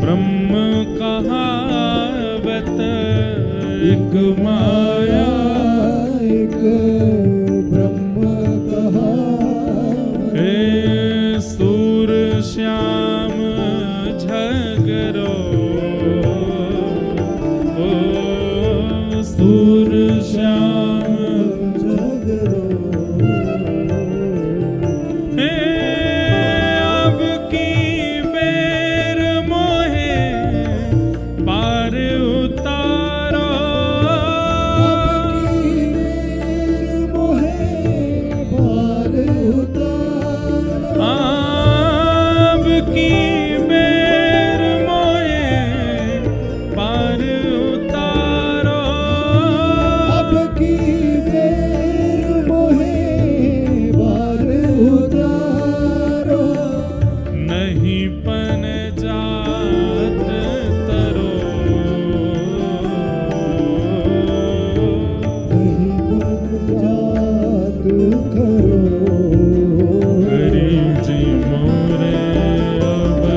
ब्रह्म कहावत, एक माया एक ब्रह्म कहावत। हे सूर श्याम झगरो, ओ सूर श्याम झगरो, हे अब की बेर मोहे पार उतारो, मोहे पार उतारो, अब की बेर मोहे पार उतारो, अब की बेर मोहे पार उतारो। नहीं पन जात तरो, नहीं बन जात करो, हरि जी मोरे अवगुण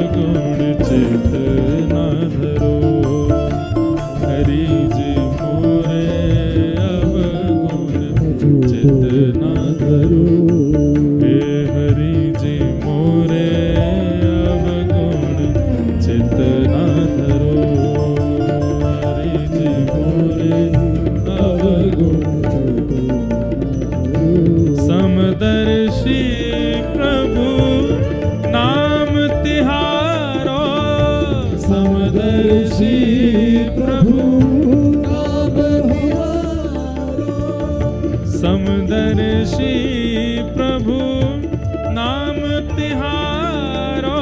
ऋषि प्रभु नाम तिहारो समदर्शी प्रभु नाम तिहारो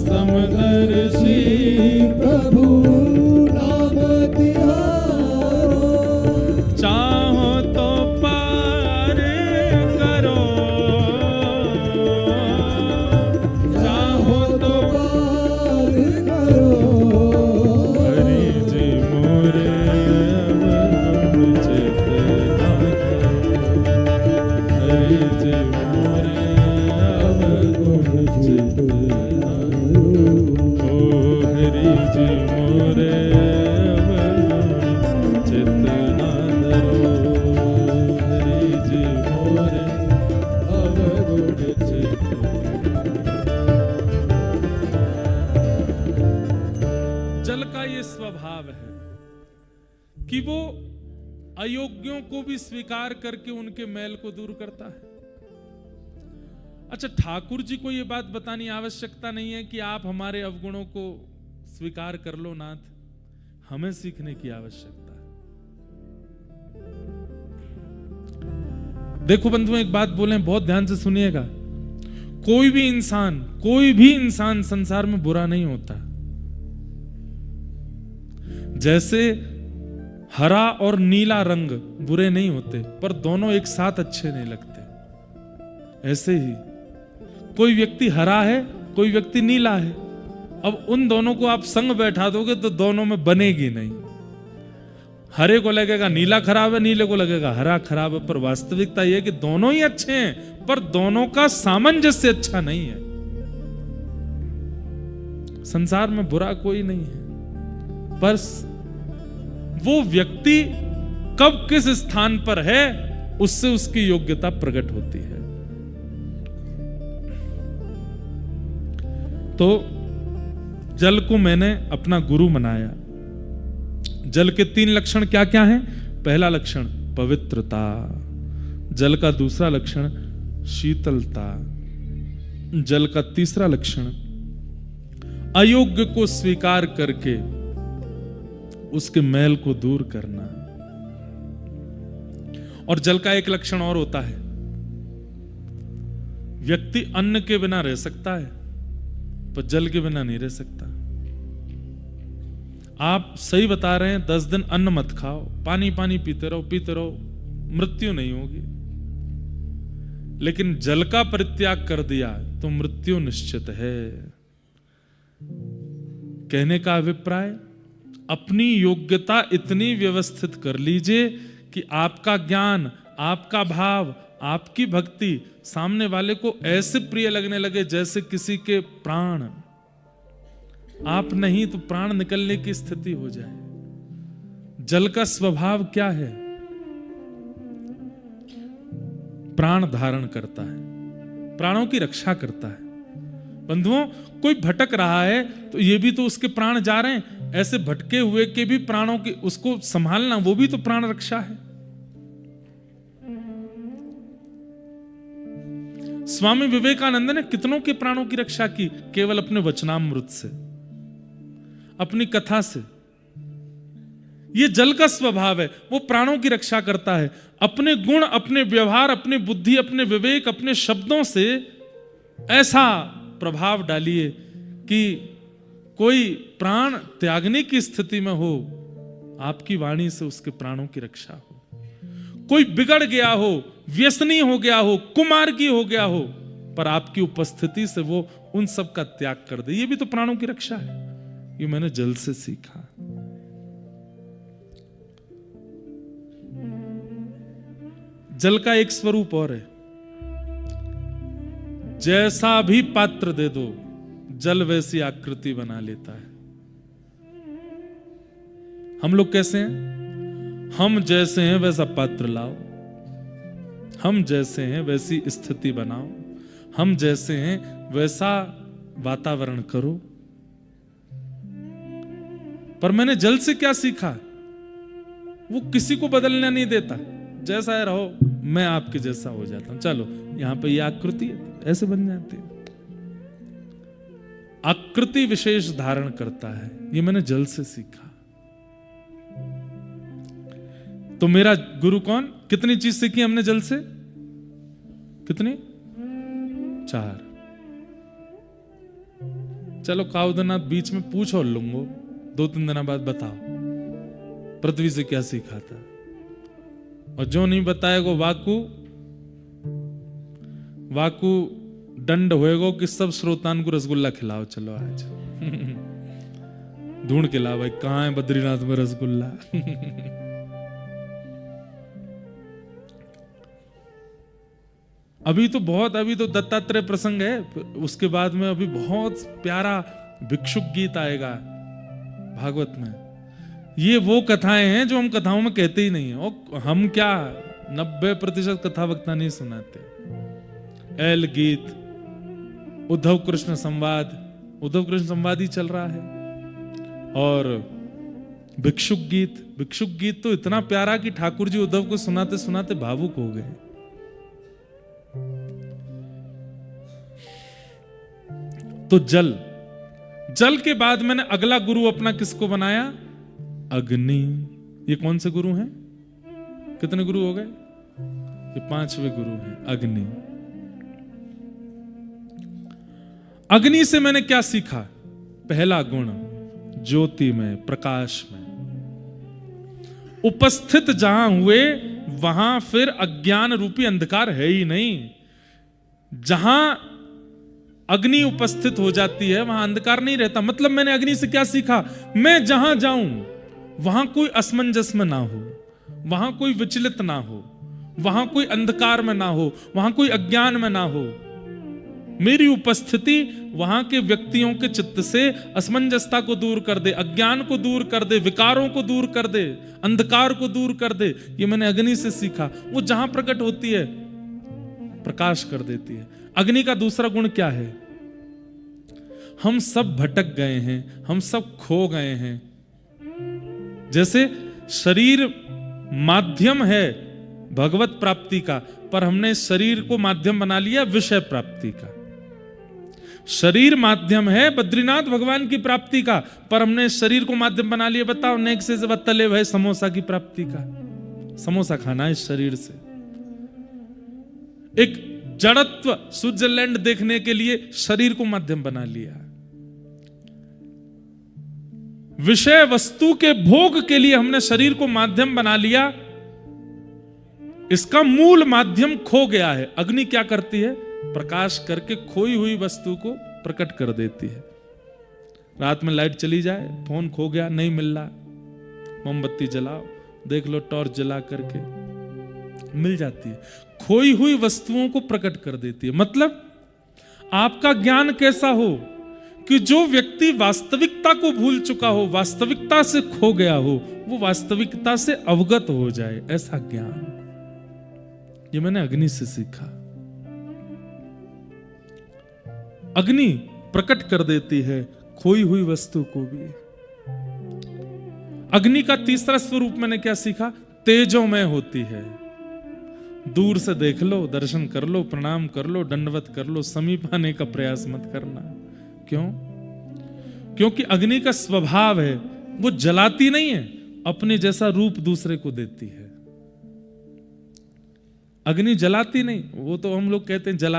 समदर्शी प्रभु नाम तिहारो चाहो तो पार करो चाहो तो पार करो हरि जी मोरे अवगुण चित हरि जी मोरे अवगुण चित ओ हरि जी मोरे अवगुण चित ना धरो हरि जी मोरे अवगुण चित जल का ये स्वभाव है कि वो अयोग्यों को भी स्वीकार करके उनके मैल को दूर करता है। अच्छा, ठाकुर जी को ये बात बतानी आवश्यकता नहीं है कि आप हमारे अवगुणों को स्वीकार कर लो नाथ, हमें सीखने की आवश्यकता है। देखो बंधुओं, एक बात बोले, बहुत ध्यान से सुनिएगा। कोई भी इंसान संसार में बुरा नहीं होता। जैसे हरा और नीला रंग बुरे नहीं होते, पर दोनों एक साथ अच्छे नहीं लगते। ऐसे ही कोई व्यक्ति हरा है, कोई व्यक्ति नीला है। अब उन दोनों को आप संग बैठा दोगे तो दोनों में बनेगी नहीं। हरे को लगेगा नीला खराब है, नीले को लगेगा हरा खराब है, पर वास्तविकता यह है कि दोनों ही अच्छे हैं, पर दोनों का सामंजस्य अच्छा नहीं है। संसार में बुरा कोई नहीं है, पर वो व्यक्ति कब किस स्थान पर है उससे उसकी योग्यता प्रकट होती है। तो जल को मैंने अपना गुरु मनाया। जल के 3 लक्षण क्या क्या हैं? पहला लक्षण पवित्रता, जल का दूसरा लक्षण शीतलता, जल का तीसरा लक्षण अयोग्य को स्वीकार करके उसके मैल को दूर करना। और जल का एक लक्षण और होता है, व्यक्ति अन्न के बिना रह सकता है पर जल के बिना नहीं रह सकता। आप सही बता रहे हैं, 10 दिन अन्न मत खाओ, पानी पानी पीते रहो, मृत्यु नहीं होगी। लेकिन जल का परित्याग कर दिया तो मृत्यु निश्चित है। कहने का अभिप्राय, अपनी योग्यता इतनी व्यवस्थित कर लीजिए कि आपका ज्ञान, आपका भाव, आपकी भक्ति सामने वाले को ऐसे प्रिय लगने लगे जैसे किसी के प्राण। आप नहीं तो प्राण निकलने की स्थिति हो जाए। जल का स्वभाव क्या है? प्राण धारण करता है, प्राणों की रक्षा करता है। बंधुओं, कोई भटक रहा है तो ये भी तो उसके प्राण जा रहे हैं। ऐसे भटके हुए के भी प्राणों की उसको संभालना, वो भी तो प्राण रक्षा है। स्वामी विवेकानंद ने कितनों के प्राणों की रक्षा की, केवल अपने वचनामृत से, अपनी कथा से। ये जल का स्वभाव है, वो प्राणों की रक्षा करता है। अपने गुण, अपने व्यवहार, अपनी बुद्धि, अपने विवेक, अपने शब्दों से ऐसा प्रभाव डालिए कि कोई प्राण त्यागने की स्थिति में हो, आपकी वाणी से उसके प्राणों की रक्षा हो। कोई बिगड़ गया हो, व्यसनी हो गया हो, कुमार्गी हो गया हो, पर आपकी उपस्थिति से वो उन सब का त्याग कर दे। ये भी तो प्राणों की रक्षा है। ये मैंने जल से सीखा। जल का एक स्वरूप और है, जैसा भी पात्र दे दो जल वैसी आकृति बना लेता है। हम लोग कैसे हैं? हम जैसे हैं वैसा पात्र लाओ, हम जैसे हैं वैसी स्थिति बनाओ, हम जैसे हैं वैसा वातावरण करो। पर मैंने जल से क्या सीखा? वो किसी को बदलना नहीं देता। जैसा है रहो, मैं आपके जैसा हो जाता हूं। चलो यहां पे ये आकृति है, ऐसे बन जाती है। आकृति विशेष धारण करता है। ये मैंने जल से सीखा। तो मेरा गुरु कौन? कितनी चीज सीखी हमने जल से? कितनी? 4। चलो काउदनाथ बीच में पूछो लूंगो, 2-3 दिन बाद बताओ पृथ्वी से क्या सीखा था। और जो नहीं बताएगा वाकू दंड होएगा कि सब श्रोतान को रसगुल्ला खिलाओ। चलो आज ढूंढ के ला भाई, कहां है बद्रीनाथ में रसगुल्ला। अभी तो दत्तात्रेय प्रसंग है, उसके बाद में अभी बहुत प्यारा भिक्षुक गीत आएगा भागवत में। ये वो कथाएं हैं जो हम कथाओं में कहते ही नहीं है। और हम क्या 90% कथा वक्ता नहीं सुनाते। एल गीत, उद्धव कृष्ण संवाद ही चल रहा है। और भिक्षुक गीत तो इतना प्यारा कि ठाकुर जी उद्धव को सुनाते सुनाते भावुक हो गए। तो जल के बाद मैंने अगला गुरु अपना किसको बनाया? अग्नि। ये कौन से गुरु हैं? कितने गुरु हो गए? ये 5वें गुरु हैं, अग्नि। अग्नि से मैंने क्या सीखा? पहला गुण ज्योति में, प्रकाश में उपस्थित जहां हुए वहां फिर अज्ञान रूपी अंधकार है ही नहीं। जहां अग्नि उपस्थित हो जाती है वहां अंधकार नहीं रहता। मतलब मैंने अग्नि से क्या सीखा? मैं जहां जाऊं वहां कोई असमंजस में ना हो, वहां कोई विचलित ना हो, वहां कोई अंधकार में ना हो, वहां कोई अज्ञान में ना हो। मेरी उपस्थिति वहां के व्यक्तियों के चित्त से असमंजसता को दूर कर दे, अज्ञान को दूर कर दे, विकारों को दूर कर दे, अंधकार को दूर कर दे। ये मैंने अग्नि से सीखा। वो जहां प्रकट होती है प्रकाश कर देती है। अग्नि का दूसरा गुण क्या है? हम सब भटक गए हैं, हम सब खो गए हैं। जैसे शरीर माध्यम है भगवत प्राप्ति का, पर हमने शरीर को माध्यम बना लिया विषय प्राप्ति का। शरीर माध्यम है बद्रीनाथ भगवान की प्राप्ति का, पर हमने शरीर को माध्यम बना लिया। बताओ नेक से तले भय समोसा की प्राप्ति का। समोसा खाना है इस शरीर से। एक जड़त्व स्विट्जरलैंड देखने के लिए शरीर को माध्यम बना लिया। विषय वस्तु के भोग के लिए हमने शरीर को माध्यम बना लिया। इसका मूल माध्यम खो गया है। अग्नि क्या करती है? प्रकाश करके खोई हुई वस्तु को प्रकट कर देती है। रात में लाइट चली जाए, फोन खो गया, नहीं मिल रहा, मोमबत्ती जलाओ, देख लो टॉर्च जला करके मिल जाती है। खोई हुई वस्तुओं को प्रकट कर देती है। मतलब आपका ज्ञान कैसा हो कि जो व्यक्ति वास्तविकता को भूल चुका हो, वास्तविकता से खो गया हो, वो वास्तविकता से अवगत हो जाए, ऐसा ज्ञान। ये मैंने अग्नि से सीखा। अग्नि प्रकट कर देती है खोई हुई वस्तु को भी। अग्नि का तीसरा स्वरूप मैंने क्या सीखा? तेजोमय होती है। दूर से देख लो, दर्शन कर लो, प्रणाम कर लो, दंडवत कर लो, समीप आने का प्रयास मत करना। क्यों? क्योंकि अग्नि का स्वभाव है, वो जलाती नहीं है, अपने जैसा रूप दूसरे को देती है। अग्नि जलाती नहीं, वो तो हम लोग कहते हैं जला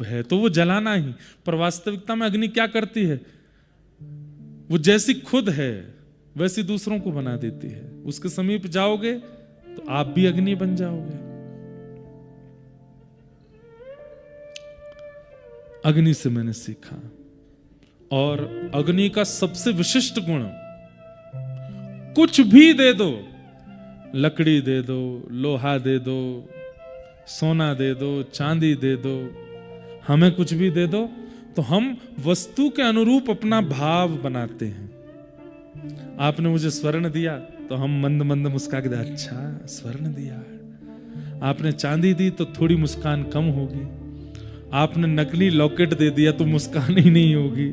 है तो वो जलाना ही, पर वास्तविकता में अग्नि क्या करती है? वो जैसी खुद है वैसी दूसरों को बना देती है। उसके समीप जाओगे तो आप भी अग्नि बन जाओगे। अग्नि से मैंने सीखा। और अग्नि का सबसे विशिष्ट गुण, कुछ भी दे दो, लकड़ी दे दो, लोहा दे दो, सोना दे दो, चांदी दे दो, हमें कुछ भी दे दो तो हम वस्तु के अनुरूप अपना भाव बनाते हैं। आपने मुझे स्वर्ण दिया तो हम मंद मंद मुस्का के, अच्छा स्वर्ण दिया। आपने चांदी दी तो थोड़ी मुस्कान कम होगी। आपने नकली लॉकेट दे दिया तो मुस्कान ही नहीं होगी।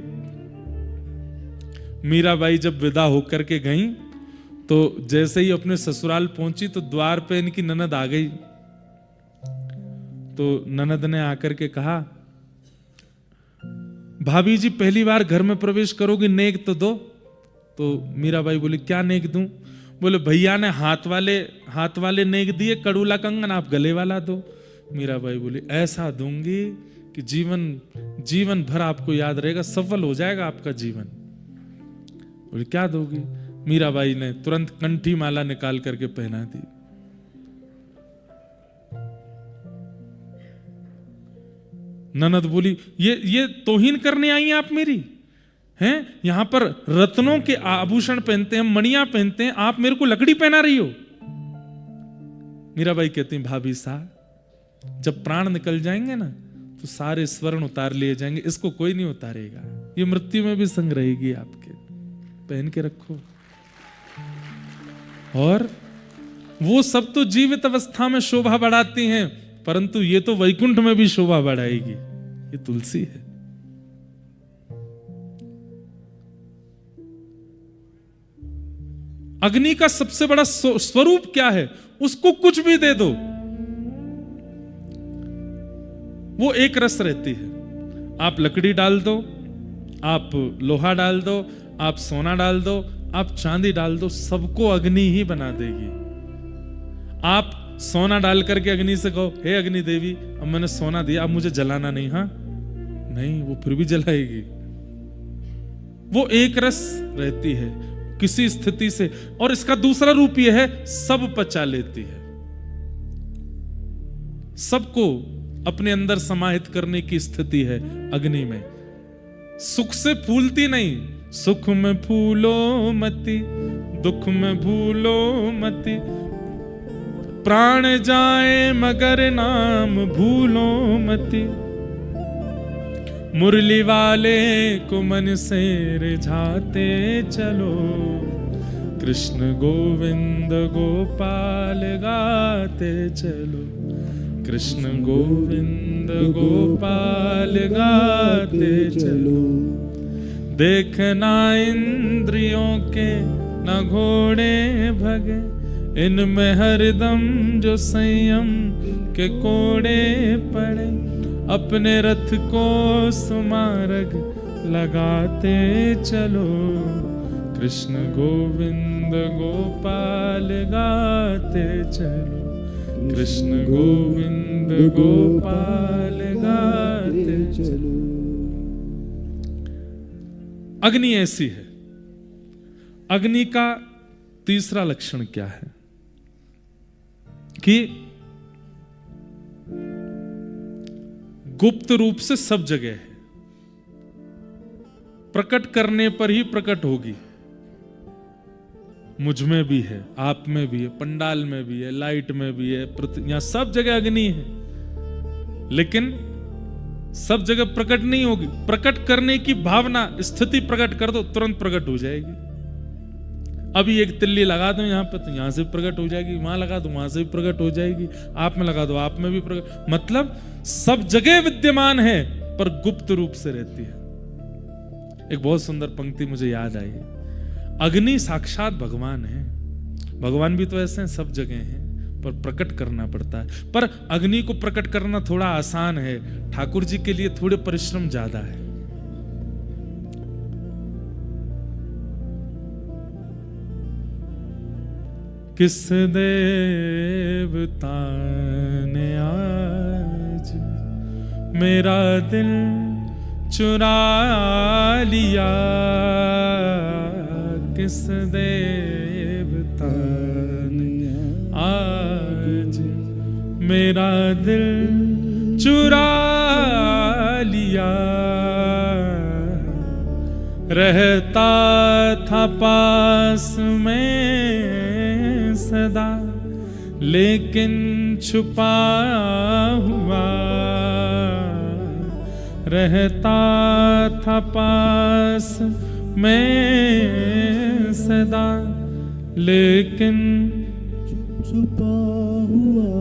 मीराबाई जब विदा होकर के गई तो जैसे ही अपने ससुराल पहुंची तो द्वार पे इनकी ननद आ गई। तो ननद ने आकर के कहा, भाभी जी पहली बार घर में प्रवेश करोगी, नेक तो दो। तो मीराबाई बोली क्या नेक दूं? बोले भैया ने हाथ वाले नेक दिए, कड़ूला कंगन आप गले वाला दो। मीराबाई बोली ऐसा दूंगी कि जीवन भर आपको याद रहेगा, सफल हो जाएगा आपका जीवन। बोले क्या दोगी? मीराबाई ने तुरंत कंठी माला निकाल करके पहना दी। ननद बोली ये तौहीन करने आई हैं आप मेरी? हैं यहां पर रत्नों के आभूषण पहनते हैं, मणियां पहनते हैं, आप मेरे को लकड़ी पहना रही हो। मीराबाई कहती भाभी साहब जब प्राण निकल जाएंगे ना तो सारे स्वर्ण उतार लिए जाएंगे, इसको कोई नहीं उतारेगा, ये मृत्यु में भी संग रहेगी आपके, पहन के रखो। और वो सब तो जीवित अवस्था में शोभा बढ़ाती हैं, परंतु ये तो वैकुंठ में भी शोभा बढ़ाएगी। ये तुलसी है। अग्नि का सबसे बड़ा स्वरूप क्या है? उसको कुछ भी दे दो, वो एक रस रहती है। आप लकड़ी डाल दो, आप लोहा डाल दो, आप सोना डाल दो, आप चांदी डाल दो, सबको अग्नि ही बना देगी। आप सोना डाल करके अग्नि से कहो हे अग्नि देवी अब मैंने सोना दिया, अब मुझे जलाना नहीं, हाँ नहीं, वो फिर भी जलाएगी। वो एक रस रहती है किसी स्थिति से। और इसका दूसरा रूप यह है सब पचा लेती है, सबको अपने अंदर समाहित करने की स्थिति है अग्नि में। सुख से फूलती नहीं, सुख में फूलो मति, दुख में भूलो मति, प्राण जाए मगर नाम भूलो मति, मुरली वाले को मन से रिझाते चलो, कृष्ण गोविंद गोपाल गाते चलो, कृष्ण गोविंद गोपाल गाते चलो। देखना इंद्रियों के न घोड़े भगे, इनमें हरदम जो संयम के कोड़े पड़े, अपने रथ को सुमार्ग लगाते चलो, कृष्ण गोविंद गोपाल गाते चलो, कृष्ण गोविंद गोपाल गाते चलो। अग्नि ऐसी है। अग्नि का तीसरा लक्षण क्या है कि गुप्त रूप से सब जगह है, प्रकट करने पर ही प्रकट होगी। मुझ में भी है, आप में भी है, पंडाल में भी है, लाइट में भी है, यहां सब जगह अग्नि है, लेकिन सब जगह प्रकट नहीं होगी। प्रकट करने की भावना स्थिति प्रकट कर दो, तुरंत प्रकट हो जाएगी। अभी एक तिल्ली लगा दो यहां पे तो यहां से प्रकट हो जाएगी, वहां लगा दो वहां से भी प्रकट हो जाएगी, आप में लगा दो आप में भी प्रकट, मतलब सब जगह विद्यमान है पर गुप्त रूप से रहती है। एक बहुत सुंदर पंक्ति मुझे याद आई, अग्नि साक्षात भगवान है। भगवान भी तो ऐसे हैं, सब जगह हैं, पर प्रकट करना पड़ता है। पर अग्नि को प्रकट करना थोड़ा आसान है, ठाकुर जी के लिए थोड़े परिश्रम ज्यादा है। किस देवता ने आज मेरा दिल चुरा लिया, किस देवता ने आज मेरा दिल चुरा लिया, रहता था पास में सदा लेकिन छुपा हुआ, रहता था पास में सदा लेकिन छुपा हुआ।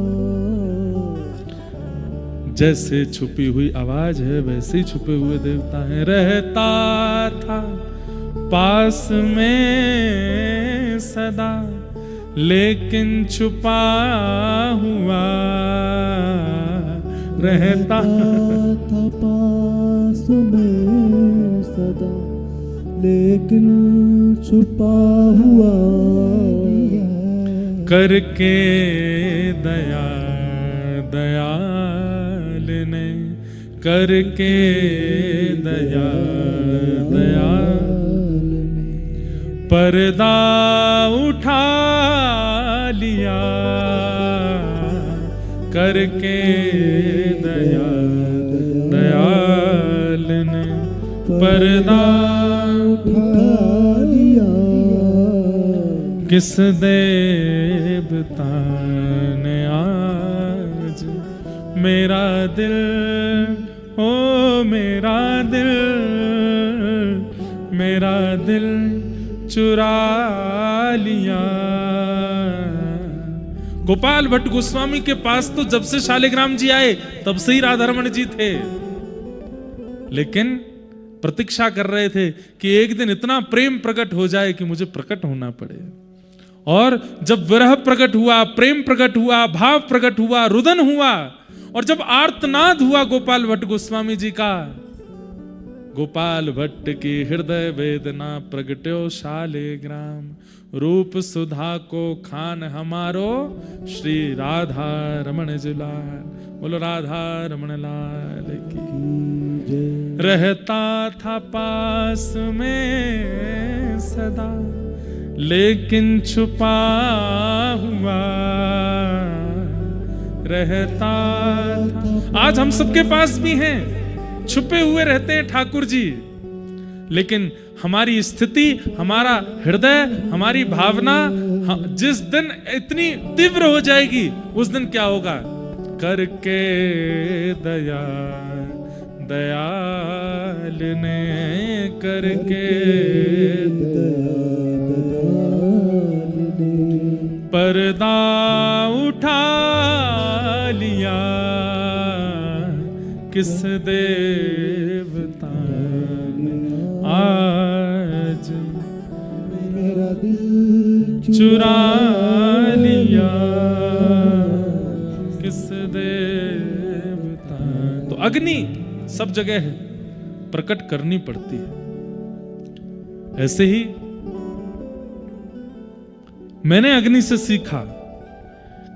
जैसे छुपी हुई आवाज है वैसे ही छुपे हुए देवता हैं। रहता था पास में सदा लेकिन छुपा हुआ, रहता था पास पास में सदा, लेकिन छुपा हुआ है। करके दया दयाल ने, करके दया दयाल ने पर्दा उठा लिया। करके दया दयाल ने पर्दा उठा लिया। किस देवता ने आज मेरा दिल, ओ मेरा दिल, मेरा दिल चुरा लिया। गोपाल भट्ट गोस्वामी के पास तो जब से शालिग्राम जी आए तब से ही राधारमण जी थे, लेकिन प्रतीक्षा कर रहे थे कि एक दिन इतना प्रेम प्रकट हो जाए कि मुझे प्रकट होना पड़े। और जब विरह प्रकट हुआ, प्रेम प्रकट हुआ, भाव प्रकट हुआ, रुदन हुआ, और जब आर्तनाद हुआ गोपाल भट्ट गोस्वामी जी का, गोपाल भट्ट की हृदय वेदना प्रगट्यो शालिग्राम, रूप सुधा को खान हमारो श्री राधा रमण जुलाल। बोलो राधा रमण लाल की। रहता था पास में सदा, लेकिन छुपा हुआ रहता था। आज हम सबके पास भी हैं, छुपे हुए रहते हैं ठाकुर जी, लेकिन हमारी स्थिति, हमारा हृदय, हमारी भावना जिस दिन इतनी तीव्र हो जाएगी, उस दिन क्या होगा? करके दया दयाल ने, करके पर्दा उठा लिया। किस देवता ने आज मेरा दिल चुरा लिया। किस देवता। तो अग्नि सब जगह है, प्रकट करनी पड़ती है। ऐसे ही मैंने अग्नि से सीखा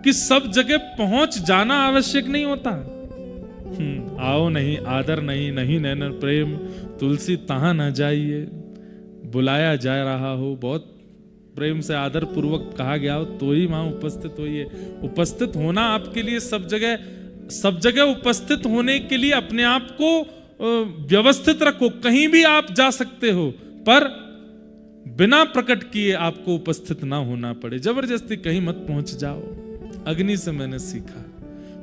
कि सब जगह पहुंच जाना आवश्यक नहीं होता। आओ नहीं, आदर नहीं, नहीं नैन प्रेम, तुलसी तहां न जाइए। बुलाया जा रहा हो, बहुत प्रेम से आदर पूर्वक कहा गया हो, तो ही वहां उपस्थित होइए। उपस्थित होना आपके लिए सब जगह उपस्थित होने के लिए अपने आप को व्यवस्थित रखो। कहीं भी आप जा सकते हो, पर बिना प्रकट किए आपको उपस्थित ना होना पड़े। जबरदस्ती कहीं मत पहुंच जाओ। अग्नि से मैंने सीखा,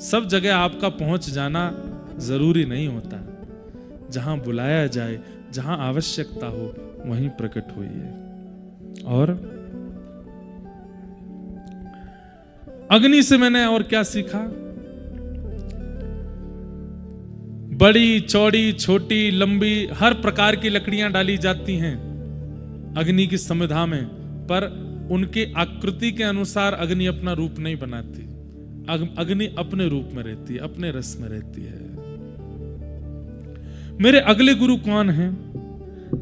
सब जगह आपका पहुंच जाना जरूरी नहीं होता। जहां बुलाया जाए, जहां आवश्यकता हो, वहीं प्रकट होइए। और अग्नि से मैंने और क्या सीखा? बड़ी, चौड़ी, छोटी, लंबी, हर प्रकार की लकड़ियां डाली जाती हैं अग्नि की समिधा में, पर उनके आकृति के अनुसार अग्नि अपना रूप नहीं बनाती। अग्नि अपने रूप में रहती है, अपने रस में रहती है। मेरे अगले गुरु कौन हैं?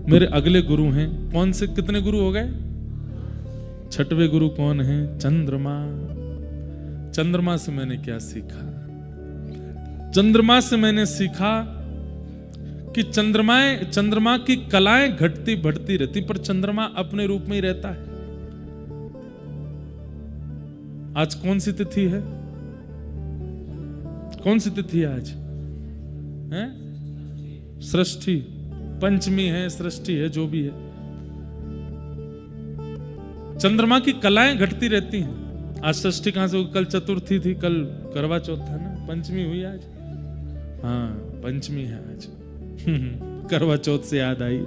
मेरे अगले गुरु हैं, कौन से, कितने गुरु हो गए? छठवें गुरु कौन हैं? चंद्रमा। चंद्रमा से मैंने क्या सीखा? चंद्रमा से मैंने सीखा कि चंद्रमा की कलाएं घटती बढ़ती रहती, पर चंद्रमा अपने रूप में ही रहता है। आज कौन सी तिथि है? कौन सी तिथि है आज? है सृष्टि, पंचमी है, सृष्टि है, जो भी है। चंद्रमा की कलाएं घटती रहती हैं। आज षष्ठी कहां से? कल चतुर्थी थी, कल करवा चौथ था ना, पंचमी हुई आज। हाँ, पंचमी है आज। करवा चौथ से याद आई।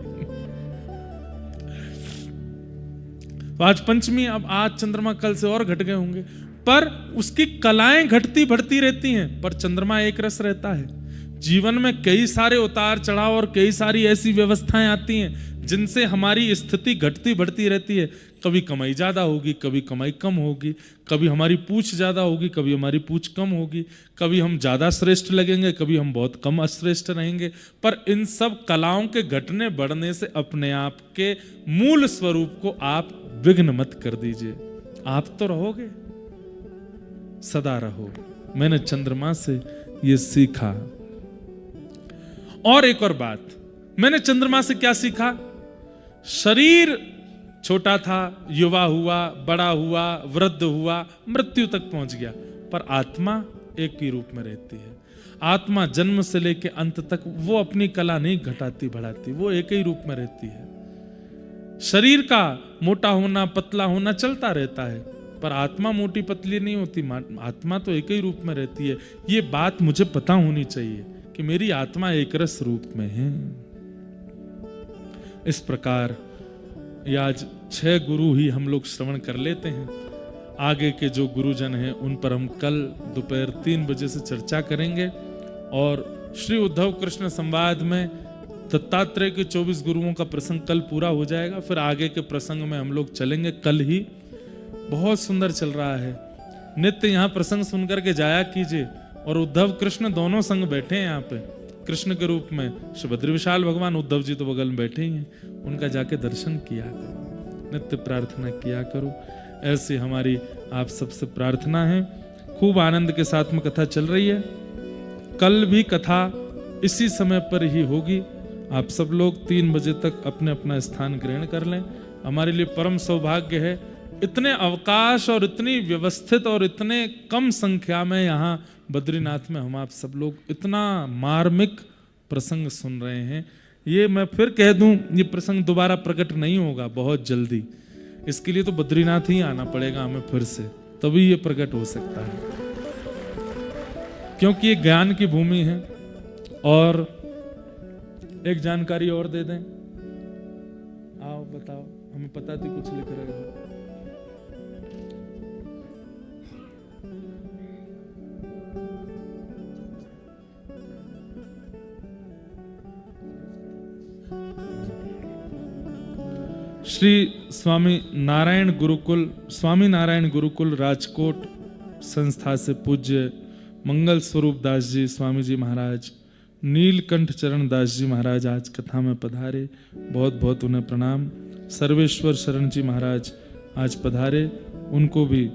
तो आज पंचमी, अब आज चंद्रमा, कल से और घट गए होंगे, पर उसकी कलाएं घटती बढ़ती रहती हैं, पर चंद्रमा एक रस रहता है। जीवन में कई सारे उतार चढ़ाव और कई सारी ऐसी व्यवस्थाएं आती हैं जिनसे हमारी स्थिति घटती बढ़ती रहती है। कभी कमाई ज्यादा होगी, कभी कमाई कम होगी, कभी हमारी पूछ ज्यादा होगी, कभी हमारी पूछ कम होगी, कभी हम ज्यादा श्रेष्ठ लगेंगे, कभी हम बहुत कम अश्रेष्ठ रहेंगे। पर इन सब कलाओं के घटने बढ़ने से अपने आप के मूल स्वरूप को आप विघ्न मत कर दीजिए। आप तो रहोगे, सदा रहो। मैंने चंद्रमा से ये सीखा। और एक और बात, मैंने चंद्रमा से क्या सीखा? शरीर छोटा था, युवा हुआ, बड़ा हुआ, वृद्ध हुआ, मृत्यु तक पहुंच गया, पर आत्मा एक ही रूप में रहती है। आत्मा जन्म से लेकर अंत तक वो अपनी कला नहीं घटाती बढ़ाती, वो एक ही रूप में रहती है। शरीर का मोटा होना, पतला होना चलता रहता है, पर आत्मा मोटी पतली नहीं होती। आत्मा तो एक ही रूप में रहती है। ये बात मुझे पता होनी चाहिए कि मेरी आत्मा एक रस रूप में है। इस प्रकार ये आज 6 गुरु ही हम लोग श्रवण कर लेते हैं। आगे के जो गुरुजन हैं उन पर हम कल दोपहर 3 बजे से चर्चा करेंगे। और श्री उद्धव कृष्ण संवाद में दत्तात्रेय के 24 गुरुओं का प्रसंग कल पूरा हो जाएगा। फिर आगे के प्रसंग में हम लोग चलेंगे कल ही। बहुत सुंदर चल रहा है। नित्य यहाँ प्रसंग सुनकर के जाया कीजिए। और उद्धव कृष्ण दोनों संग बैठे हैं यहाँ पे, कृष्ण के रूप में सुभद्र विशाल भगवान, उद्धव जी तो बगल में बैठे ही हैं। उनका जाके दर्शन किया करो, नित्य प्रार्थना किया करो। ऐसी हमारी आप सबसे प्रार्थना है। खूब आनंद के साथ में कथा चल रही है। कल भी कथा इसी समय पर ही होगी। आप सब लोग 3 बजे तक अपने अपना स्थान ग्रहण कर लें। हमारे लिए परम सौभाग्य है, इतने अवकाश और इतनी व्यवस्थित और इतने कम संख्या में यहाँ बद्रीनाथ में हम आप सब लोग इतना मार्मिक प्रसंग सुन रहे हैं। ये मैं फिर कह दूं, ये प्रसंग दोबारा प्रकट नहीं होगा बहुत जल्दी। इसके लिए तो बद्रीनाथ ही आना पड़ेगा हमें फिर से, तभी ये प्रकट हो सकता है, क्योंकि ये ज्ञान की भूमि है। और एक जानकारी और दे दें। आओ बताओ, हमें पता थी कुछ लिख रहे हो। श्री स्वामी नारायण गुरुकुल राजकोट संस्था से पूज्य मंगल स्वरूप दास जी स्वामी जी महाराज, नीलकंठ चरण दास जी महाराज आज कथा में पधारे। बहुत बहुत उन्हें प्रणाम। सर्वेश्वर शरण जी महाराज आज पधारे, उनको भी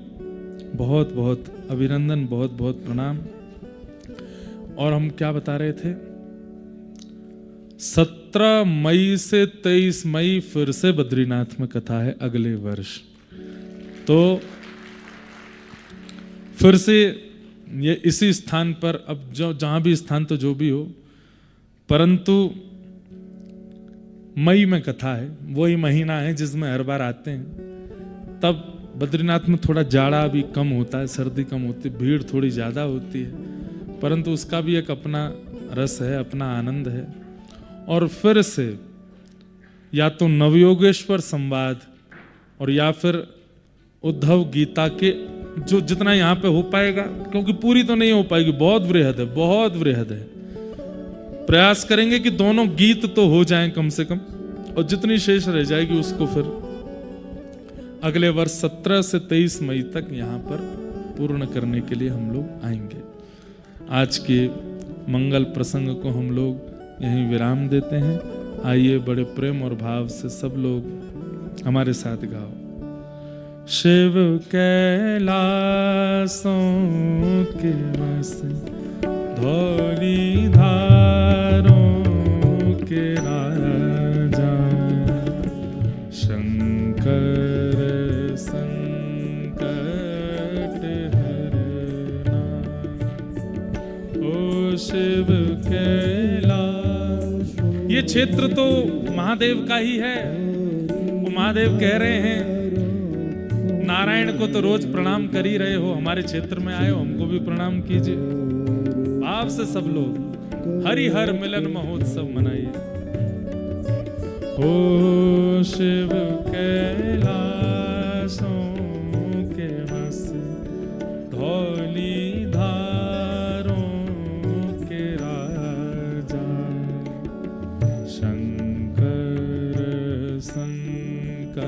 बहुत बहुत अभिनंदन, बहुत बहुत प्रणाम। और हम क्या बता रहे थे? 17 मई से 23 मई फिर से बद्रीनाथ में कथा है अगले वर्ष। तो फिर से ये इसी स्थान पर, अब जो जहां भी स्थान तो जो भी हो, परंतु मई में कथा है। वही महीना है जिसमें हर बार आते हैं। तब बद्रीनाथ में थोड़ा जाड़ा भी कम होता है, सर्दी कम होती है, भीड़ थोड़ी ज्यादा होती है, परंतु उसका भी एक अपना रस है, अपना आनंद है। और फिर से या तो नवयोगेश्वर संवाद और या फिर उद्धव गीता के जो जितना यहाँ पे हो पाएगा, क्योंकि पूरी तो नहीं हो पाएगी, बहुत वृहद है, बहुत वृहद है। प्रयास करेंगे कि दोनों गीत तो हो जाएं कम से कम, और जितनी शेष रह जाएगी उसको फिर अगले वर्ष 17 से 23 मई तक यहाँ पर पूर्ण करने के लिए हम लोग आएंगे। आज के मंगल प्रसंग को हम लोग यहीं विराम देते हैं। आइए बड़े प्रेम और भाव से सब लोग हमारे साथ गाओ। शिव कैलासों के वस धौली धारों के राजा, शंकर संकट हरना। ओ शिव कैलाश, ये क्षेत्र तो महादेव का ही है। वो महादेव कह रहे हैं, नारायण को तो रोज प्रणाम कर ही रहे हो, हमारे क्षेत्र में आए हो, हमको भी प्रणाम कीजिए। भाव से सब लोग हरिहर मिलन महोत्सव मनाइए। ओ शिव कैलासों के वस धौली धारों के राजा, शंकर संकट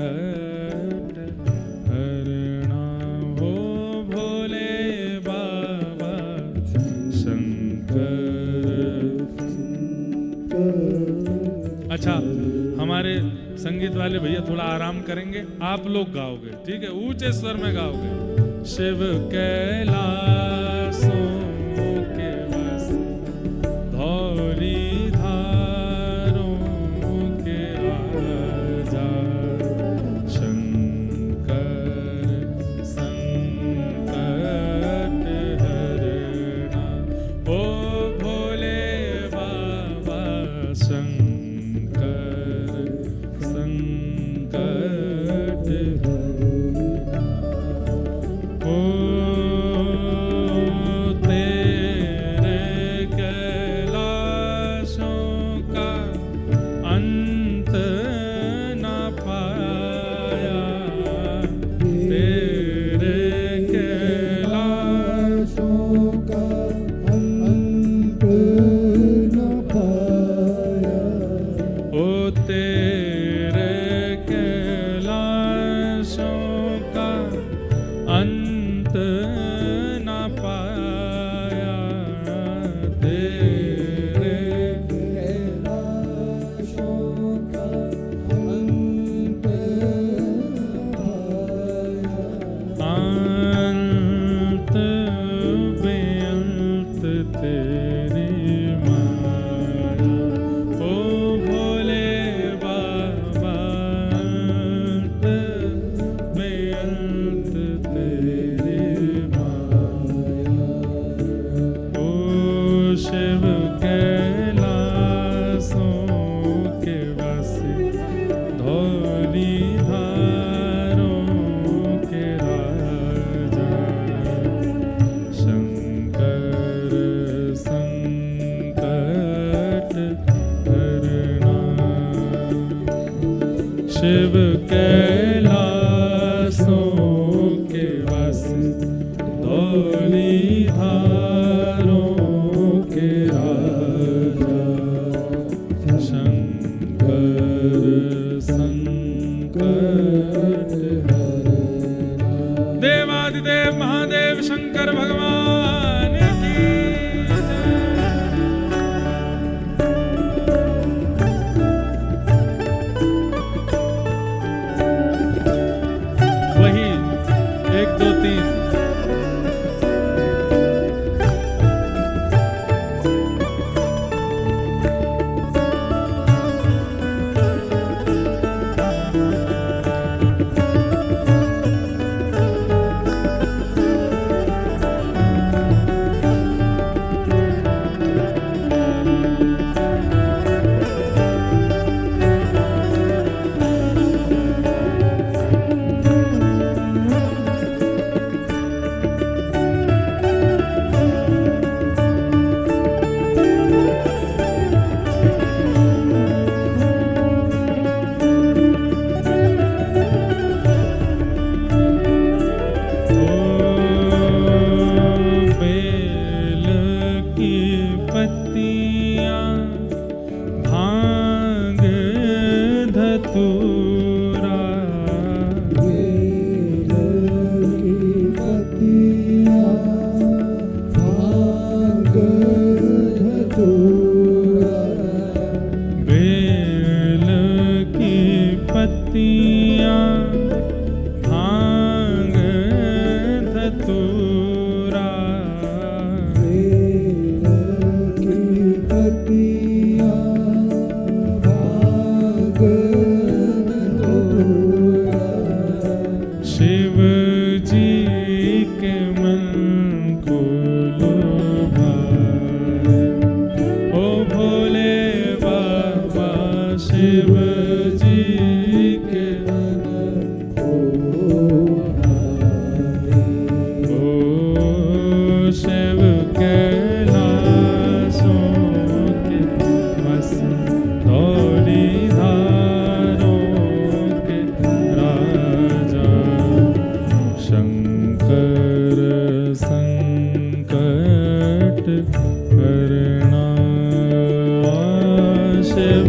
हरणा हो भोले बाबा शंकर। अच्छा, हमारे संगीत वाले भैया थोड़ा आराम करेंगे, आप लोग गाओगे, ठीक है, ऊंचे स्वर में गाओगे। शिव कैलासों के बस धौली धारों के राजा शंकर संकट हरणा ओ भोले बाबा शंकर संकट ओ तेरे कैलाशों का अंत न पाया, तेरे कैलाशों का अंत न पाया। ओ तेरे कैलाशों का अंत न पाया, तेरे कैलाशों का अंत अंत बेअंत तेरी माया। ओ भोले बाबा अंत बेअंत तेरी माया। ओ शिव कैलासों के वासी धौली धारों के राजा शंकर संकट हरणा। शिव कैलासों के वासी धौली धारों के राजा शंकर संकट हरणा। देवादिदेव महादेव शंकर भगवान की जय। वही 1 2 3 बेल की पत्तियां भांग धतूरा, बेल की पत्तियां भांग धतूरा। बेल की पत्तियां भांग धतूरा। बेल की पत्तियां भांग धतूरा। शिव जी के मन को लुभाए, ओ भोले बाबा शिव जी के मन को भाए। ओ शिव कैलासों के बस धौली धारों के राजा शंकर संकट हरणा। शिव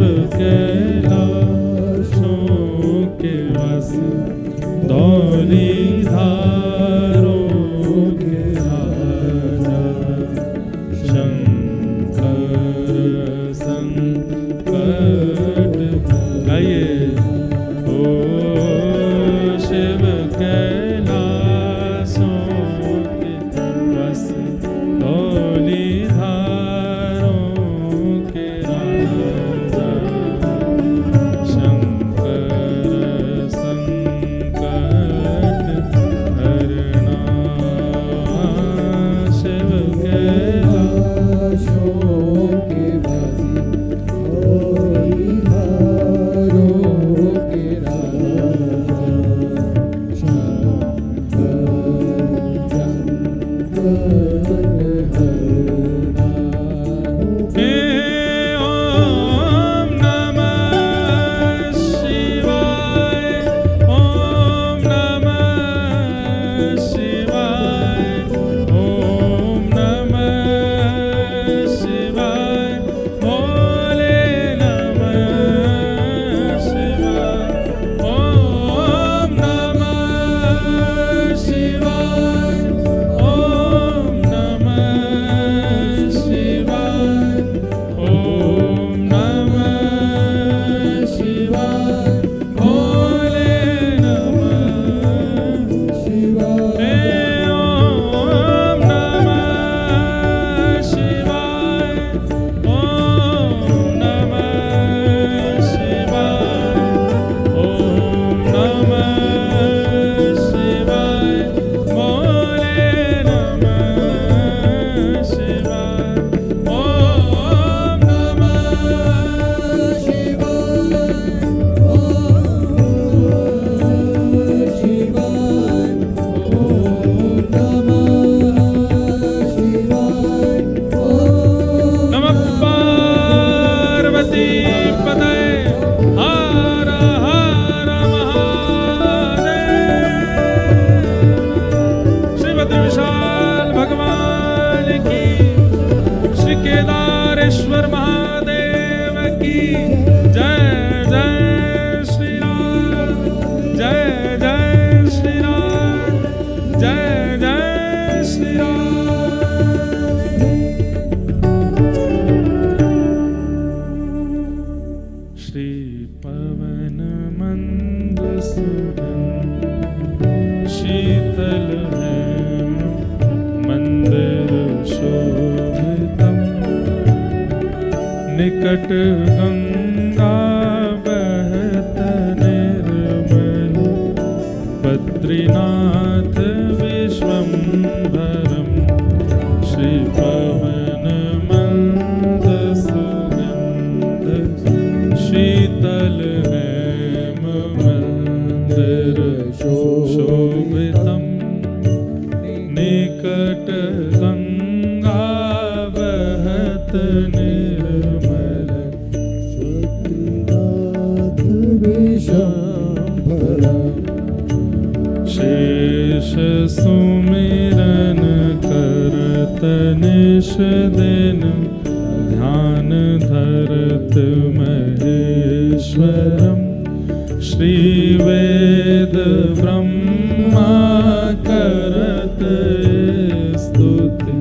पवन मंद सुगंध शीतल है मंदिर शोभितम निकट गंगा बहत निर्मल बद्रीनाथ विश्वम्भरम श्री पवन मंद सुगंध शीतल है मंदिर शोभितम निकट गंगा बहत निर्मल बद्रीनाथ विश्वम्भरम शेष सुमिरन करत निश दिन ध्यान धरत महेश्वरम श्री वेद ब्रह्मा करत स्तुति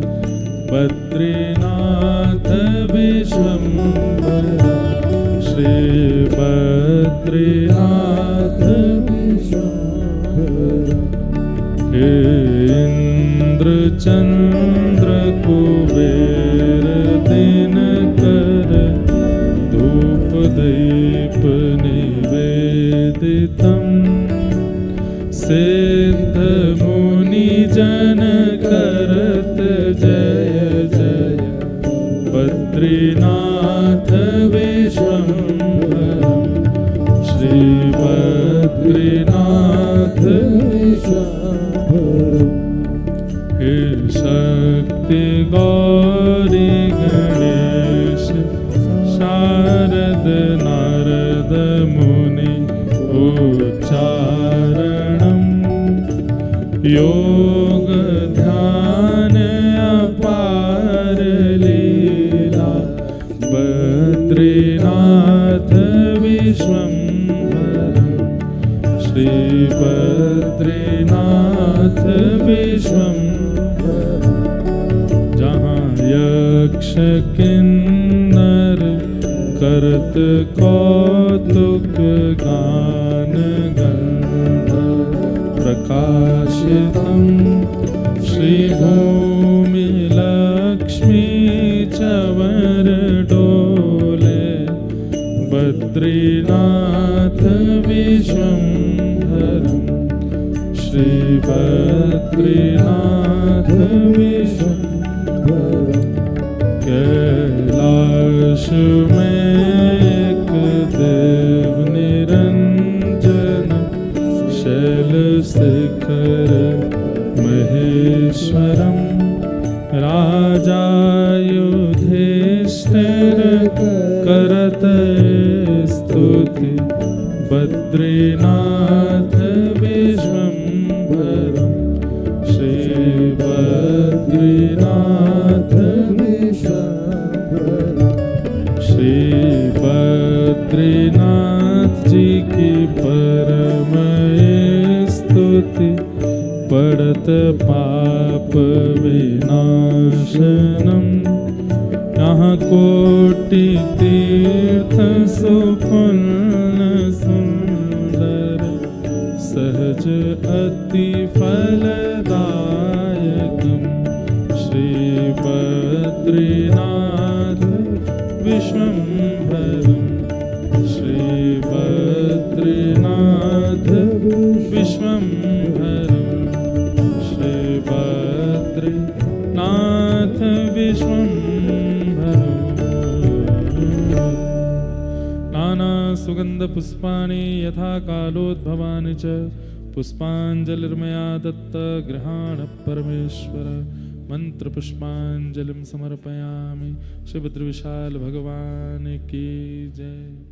बद्रीनाथ विश्वम्भरम श्री बद्रीनाथ हे इंद्र चंद्र कुबेर दिन कर धूप दीप निवेदितम सिद्ध मुनि जन करत जय जय बद्रीनाथ विश्वम्भरम श्री बद्रीनाथ हे शक्ति गौरी गणेश शारद नारद मुनि उच्चारणम योग ध्यान अपार लीला बद्रीनाथ विश्वम्भरम श्री बद्रीनाथ विश्वम्भरम जहाँ यक्ष किन्नर करत कौतुक गान गंध प्रकाशितम श्री भूमि लक्ष्मी चवर डोले बद्रीनाथ विश्वम्भरम श्री बद्रीनाथ विश्वम्भरम कैलाश में एक देव निरंजन शैल शिखर महेश्वरम राजा युधिष्ठिर करत स्तुति बद्रीनाथ विश्वम्भरम श्री बद्रीनाथ विश्वम्भरम श्री बद्रीनाथ जी की परम स्तुति पड़त पाप विनाशनम यहाँ कोटि तीर्थ सुपुण्य सुंदर सहज अति फलदायकम श्री बद्रीनाथ विश्वम्भरम श्री बद्रीनाथ विश्वम्भरम श्री बद्रीनाथ विश्वम्भरम नाना सुगंध पुष्पाणि यथा कालोद्भवानि च पुष्पाञ्जलिर्मया दत्त गृहाण परमेश्वर मंत्र पुष्पांजलिं समर्पयामि। श्री बद्रीविशाल भगवान की जय।